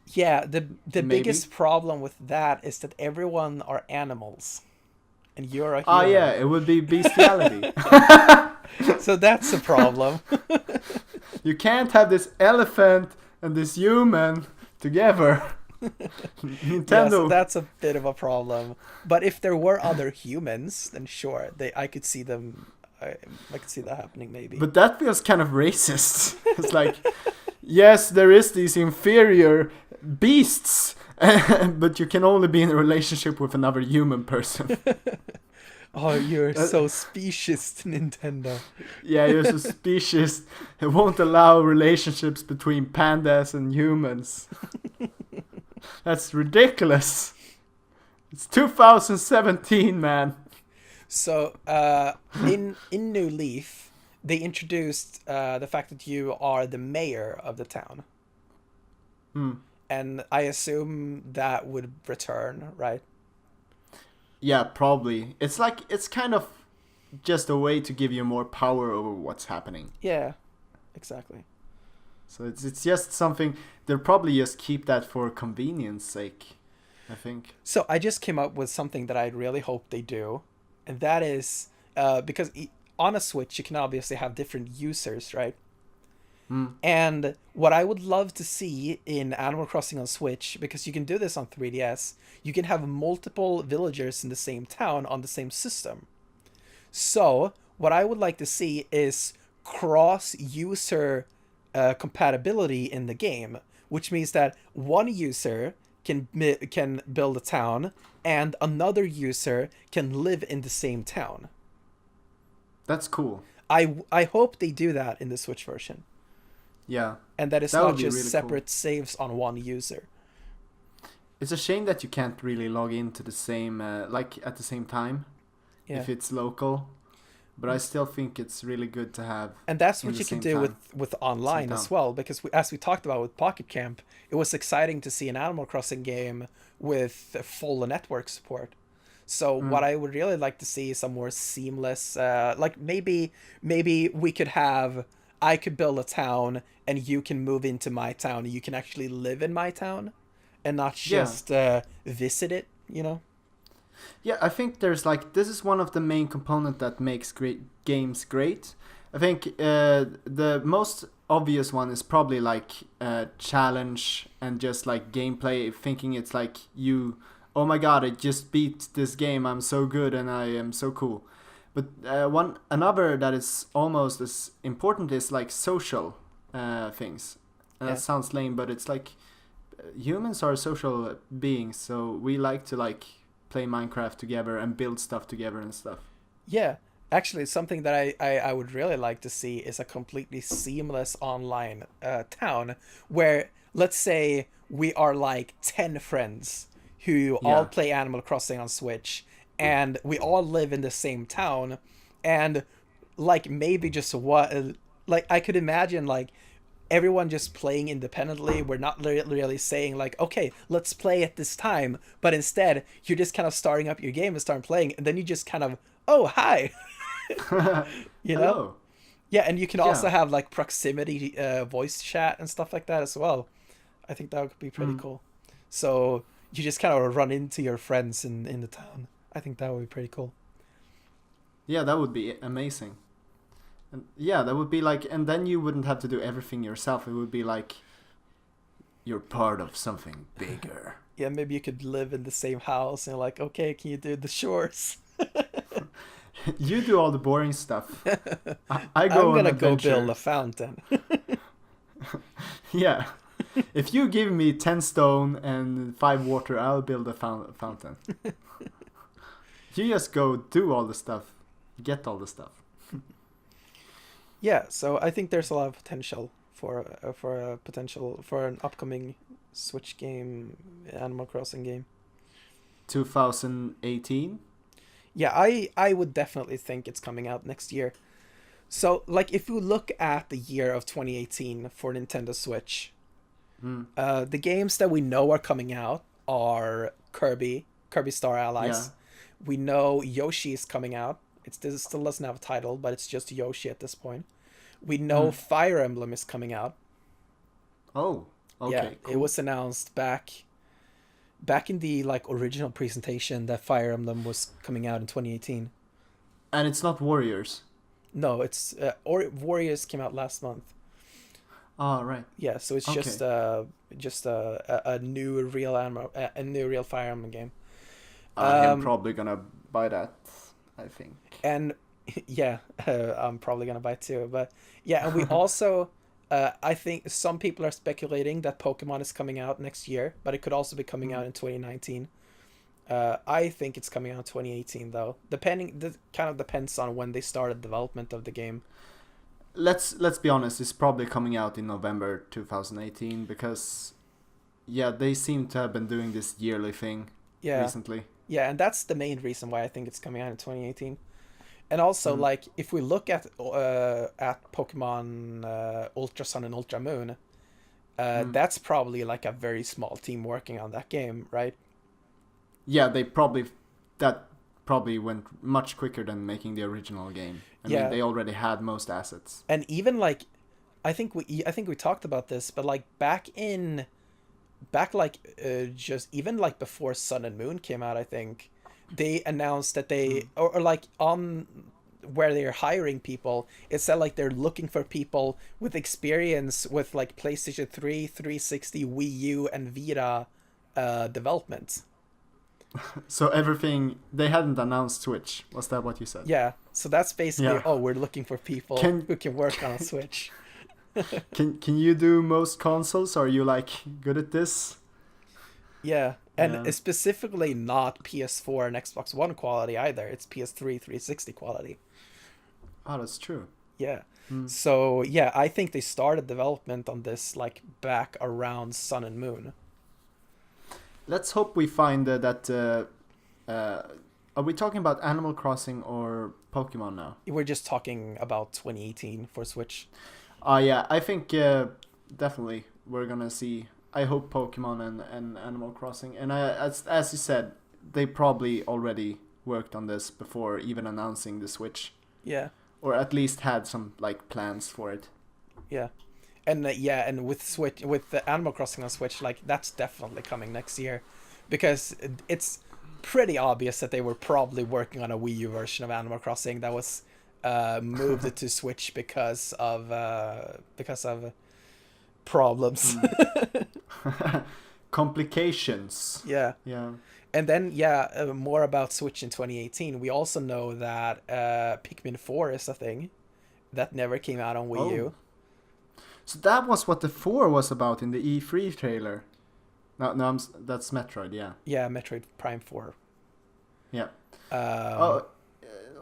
Yeah, the maybe. biggest problem with that is that everyone are animals, and you're a human. Oh yeah, it would be bestiality. So that's a problem. You can't have this elephant and this human together. Yeah, so that's a bit of a problem. But if there were other humans, then sure, I could see them. I could see that happening maybe. But that feels kind of racist. It's like, yes, there is these inferior beasts, but you can only be in a relationship with another human person. Oh, you're so specious, Nintendo. Yeah, you're so specious. It won't allow relationships between pandas and humans. That's ridiculous. It's 2017, man. So, in New Leaf, they introduced the fact that you are the mayor of the town. And I assume that would return, right? Yeah, probably. It's like, it's kind of just a way to give you more power over what's happening. Yeah, exactly. So it's just something, they'll probably just keep that for convenience sake, I think. So I just came up with something that I really hope they do. And that is, because on a Switch, you can obviously have different users, right? And what I would love to see in Animal Crossing on Switch, because you can do this on 3DS, you can have multiple villagers in the same town on the same system. So what I would like to see is cross-user compatibility in the game, which means that one user can build a town and another user can live in the same town. That's cool. I hope they do that in the Switch version. Yeah. And that it's That not would be just really separate saves on one user. It's a shame that you can't really log into the same, like at the same time, Yeah. if it's local. But I still think it's really good to have. And that's in what the you can same do time. with online Same as town. well, because as we talked about with Pocket Camp, it was exciting to see an Animal Crossing game with full network support. So what I would really like to see is a more seamless, like maybe we could have, I could build a town and you can move into my town and you can actually live in my town and not just visit it, you know? Yeah, I think there's like, this is one of the main components that makes great games great. I think the most obvious one is probably like challenge and just like gameplay, thinking it's like you, oh my god, I just beat this game, I'm so good and I am so cool. But another that is almost as important is like social things. And that sounds lame, but it's like humans are social beings, so we like to like play Minecraft together and build stuff together and stuff. Yeah, actually, something that I would really like to see is a completely seamless online town where, let's say, we are like 10 friends who all play Animal Crossing on Switch, and we all live in the same town, and like maybe just what, like I could imagine like everyone just playing independently. We're not really saying like, okay, let's play at this time, but instead you're just kind of starting up your game and start playing, and then you just kind of, oh hi, you know? Hello. Yeah, and you can also Yeah. have like proximity voice chat and stuff like that as well. I think that would be pretty Mm. cool. So you just kind of run into your friends in the town. I think that would be pretty cool. Yeah, that would be amazing. And yeah, that would be like, and then you wouldn't have to do everything yourself. It would be like you're part of something bigger. Yeah, maybe you could live in the same house and like, okay, can you do the chores? You do all the boring stuff. I I'm go on gonna go build a adventure. fountain. Yeah. If you give me 10 stone and 5 water, I'll build a fountain. You just go do all the stuff. Get all the stuff. Yeah, so I think there's a lot of potential for a potential for an upcoming Switch game, Animal Crossing game. 2018? Yeah, I would definitely think it's coming out next year. So, like, if you look at the year of 2018 for Nintendo Switch, Hmm. the games that we know are coming out are Kirby Star Yeah. Allies. We know Yoshi is coming out. It still doesn't have a title, but it's just Yoshi at this point. We know Hmm. Fire Emblem is coming out. Oh, Yeah, okay, it cool. was announced back in the like original presentation that Fire Emblem was coming out in 2018. And it's not Warriors. No, it's or Warriors came out last month. Oh, right. Yeah, so it's Okay. just a new real a new real Fire Emblem game. I am Um, probably gonna buy that, I think. and yeah, I'm probably gonna buy two. But yeah, and we also, I think some people are speculating that Pokemon is coming out next year, but it could also be coming Hmm. out in 2019. I think it's coming out in 2018 though. That kind of depends on when they started development of the game. Let's be honest, it's probably coming out in November 2018 because yeah, they seem to have been doing this yearly thing Yeah, recently. yeah, and that's the main reason why I think it's coming out in 2018. And also, Mm. like, if we look at Pokemon Ultra Sun and Ultra Moon, Mm. that's probably like a very small team working on that game, right? Yeah, they probably that probably went much quicker than making the original game. I mean, Yeah, they already had most assets. and even like, I think we talked about this, but like back like just even like before Sun and Moon came out, I think they announced that Mm. or like on where they're hiring people, it said like they're looking for people with experience with like PlayStation 3, 360, Wii U, and Vita development. So everything they hadn't announced Switch. Was that what you said? Yeah, so that's basically, Yeah. oh, we're looking for people Can who can work on a Switch. can you do most consoles? Are you like good at this? Yeah, and Yeah. specifically not PS4 and Xbox One quality either. It's PS3 360 quality. Oh, that's true. Yeah. Mm. So, yeah, I think they started development on this like back around Sun and Moon. Let's hope we find uh, are we talking about Animal Crossing or Pokemon now? We're just talking about 2018 for Switch. Yeah, I think definitely we're gonna see. I hope Pokemon and Animal Crossing, and as you said, they probably already worked on this before even announcing the Switch, Yeah. or at least had some like plans for it. Yeah. And yeah, and with the Animal Crossing on Switch, like that's definitely coming next year, because it's pretty obvious that they were probably working on a Wii U version of Animal Crossing that was moved to Switch because of problems. Complications. Yeah. Yeah. And then yeah, more about Switch in 2018. We also know that Pikmin 4 is a thing that never came out on Wii U. Oh, so that was what the 4 was about in the E3 trailer. No, no, that's Metroid. Yeah. Yeah, Metroid Prime 4. Yeah. Um, Oh,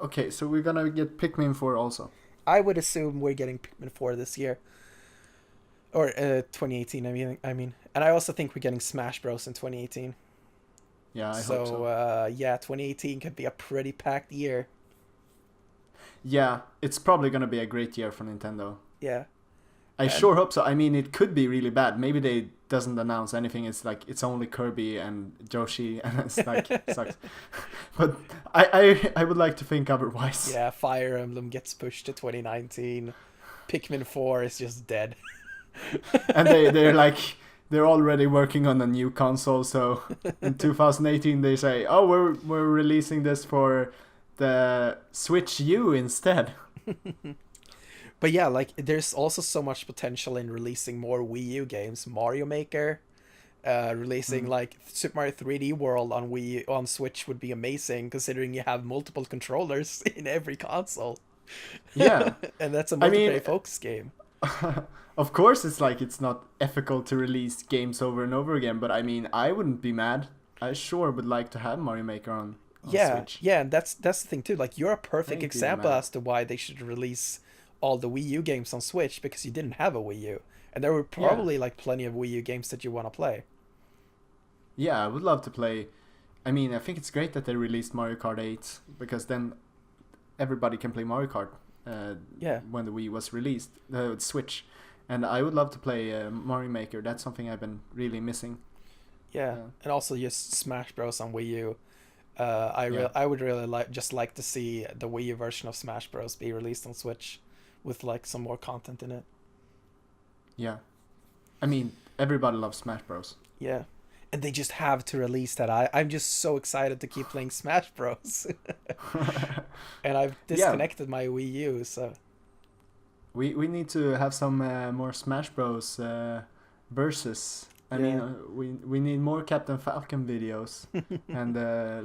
okay. So we're gonna get Pikmin 4 also. I would assume we're getting Pikmin 4 this year. Or 2018, I mean. And I also think we're getting Smash Bros in 2018. Yeah, I hope so. Yeah, 2018 could be a pretty packed year. Yeah, it's probably gonna be a great year for Nintendo. Yeah. I sure hope so. I mean, it could be really bad. Maybe they doesn't announce anything. It's like it's only Kirby and Yoshi, and it's like sucks. But I would like to think otherwise. Yeah, Fire Emblem gets pushed to 2019. Pikmin 4 is just dead. And they're already working on a new console. So in 2018 they say, oh, we're releasing this for the Switch U instead. But yeah, like there's also so much potential in releasing more Wii U games. Mario Maker, releasing like Super Mario 3D World on Switch would be amazing, considering you have multiple controllers in every console. Yeah. And that's a multiplayer focus game. Of course, it's not ethical to release games over and over again, but I mean, I wouldn't be mad. I sure would like to have Mario Maker on Switch. Yeah, and that's the thing too. Like you're a perfect Thank you, example man. as to why they should release all the Wii U games on Switch, because you didn't have a Wii U, and there were probably like plenty of Wii U games that you want to play. Yeah, I would love to play. I mean, I think it's great that they released Mario Kart 8, because then everybody can play Mario Kart. When the Wii was released, the Switch, and I would love to play Mario Maker. That's something I've been really missing. Yeah, and also just Smash Bros on Wii U. I would really like to see the Wii U version of Smash Bros be released on Switch, with like some more content in it. Yeah, I mean, everybody loves Smash Bros. Yeah, and they just have to release that. I'm just so excited to keep playing Smash Bros. And I've disconnected my Wii U, so we need to have some more Smash Bros. Versus. I mean, we need more Captain Falcon videos and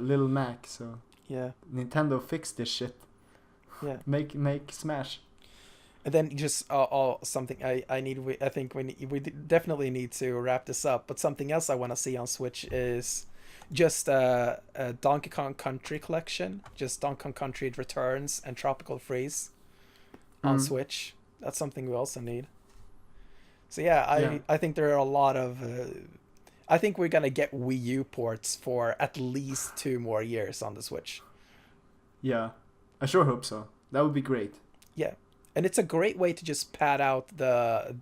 Little Mac. So yeah, Nintendo, fix this shit. Yeah, make Smash. And then just something I think we definitely need to wrap this up. But something else I want to see on Switch is just a Donkey Kong Country collection, just Donkey Kong Country Returns and Tropical Freeze on Switch. That's something we also need. So I think there are a lot of I think we're gonna get Wii U ports for at least 2 more years on the Switch. Yeah, I sure hope so. That would be great. Yeah, and it's a great way to just pad out the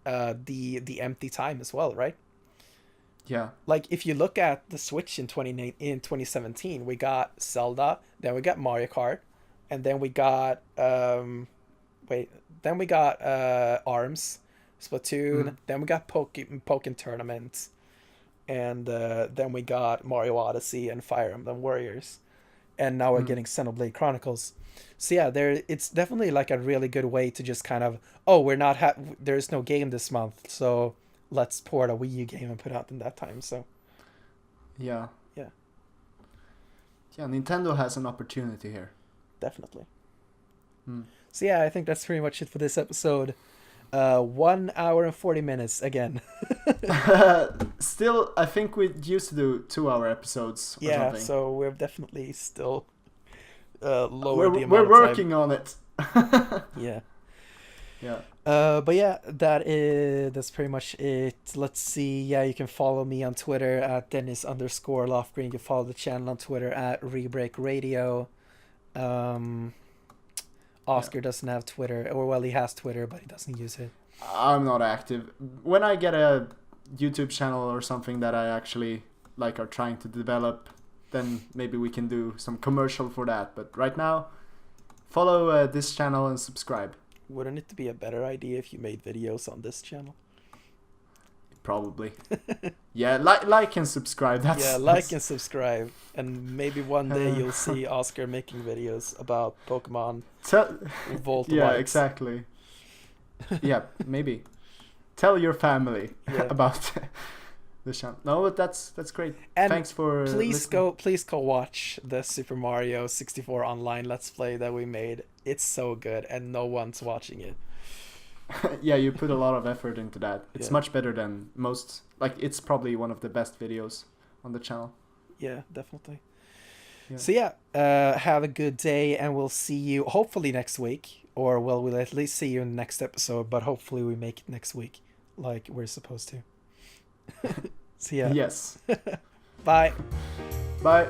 empty time as well, right? Yeah. Like if you look at the Switch in 2017, we got Zelda, then we got Mario Kart, and then we got ARMS, Splatoon, then we got Pokken Tournament, and then we got Mario Odyssey and Fire Emblem Warriors, and now we're getting Xenoblade Chronicles. So yeah, it's definitely like a really good way to just kind of, there's no game this month, so let's port a Wii U game and put it out in that time. So yeah, Nintendo has an opportunity here. Definitely. So yeah, I think that's pretty much it for this episode. 1 hour and 40 minutes again. Still, I think we used to do 2-hour episodes or something. So we're definitely still lower the amount we're of working time. on it. Yeah. But yeah, that's pretty much it. Let's see. Yeah, you can follow me on Twitter at Dennis_Lofgren. You can follow the channel on Twitter at Rebreak Radio. Oskar doesn't have Twitter, or well, he has Twitter, but he doesn't use it. I'm not active. When I get a YouTube channel or something that I actually are trying to develop, then maybe we can do some commercial for that. But right now, follow this channel and subscribe. Wouldn't it be a better idea if you made videos on this channel? Probably. Yeah, like and subscribe. And subscribe, and maybe one day you'll see Oskar making videos about Pokemon Volt. Yeah, exactly. Yeah, maybe. Tell your family about the channel. No, but that's great. And thanks for please go watch the Super Mario 64 online Let's Play that we made. It's so good, and no one's watching it. Yeah, you put a lot of effort into that. It's much better than most. It's probably one of the best videos on the channel. Yeah, definitely. Yeah. So have a good day, and we'll see you hopefully next week, or we'll at least see you in the next episode, but hopefully we make it next week like we're supposed to. See ya. Yes. Bye. Bye.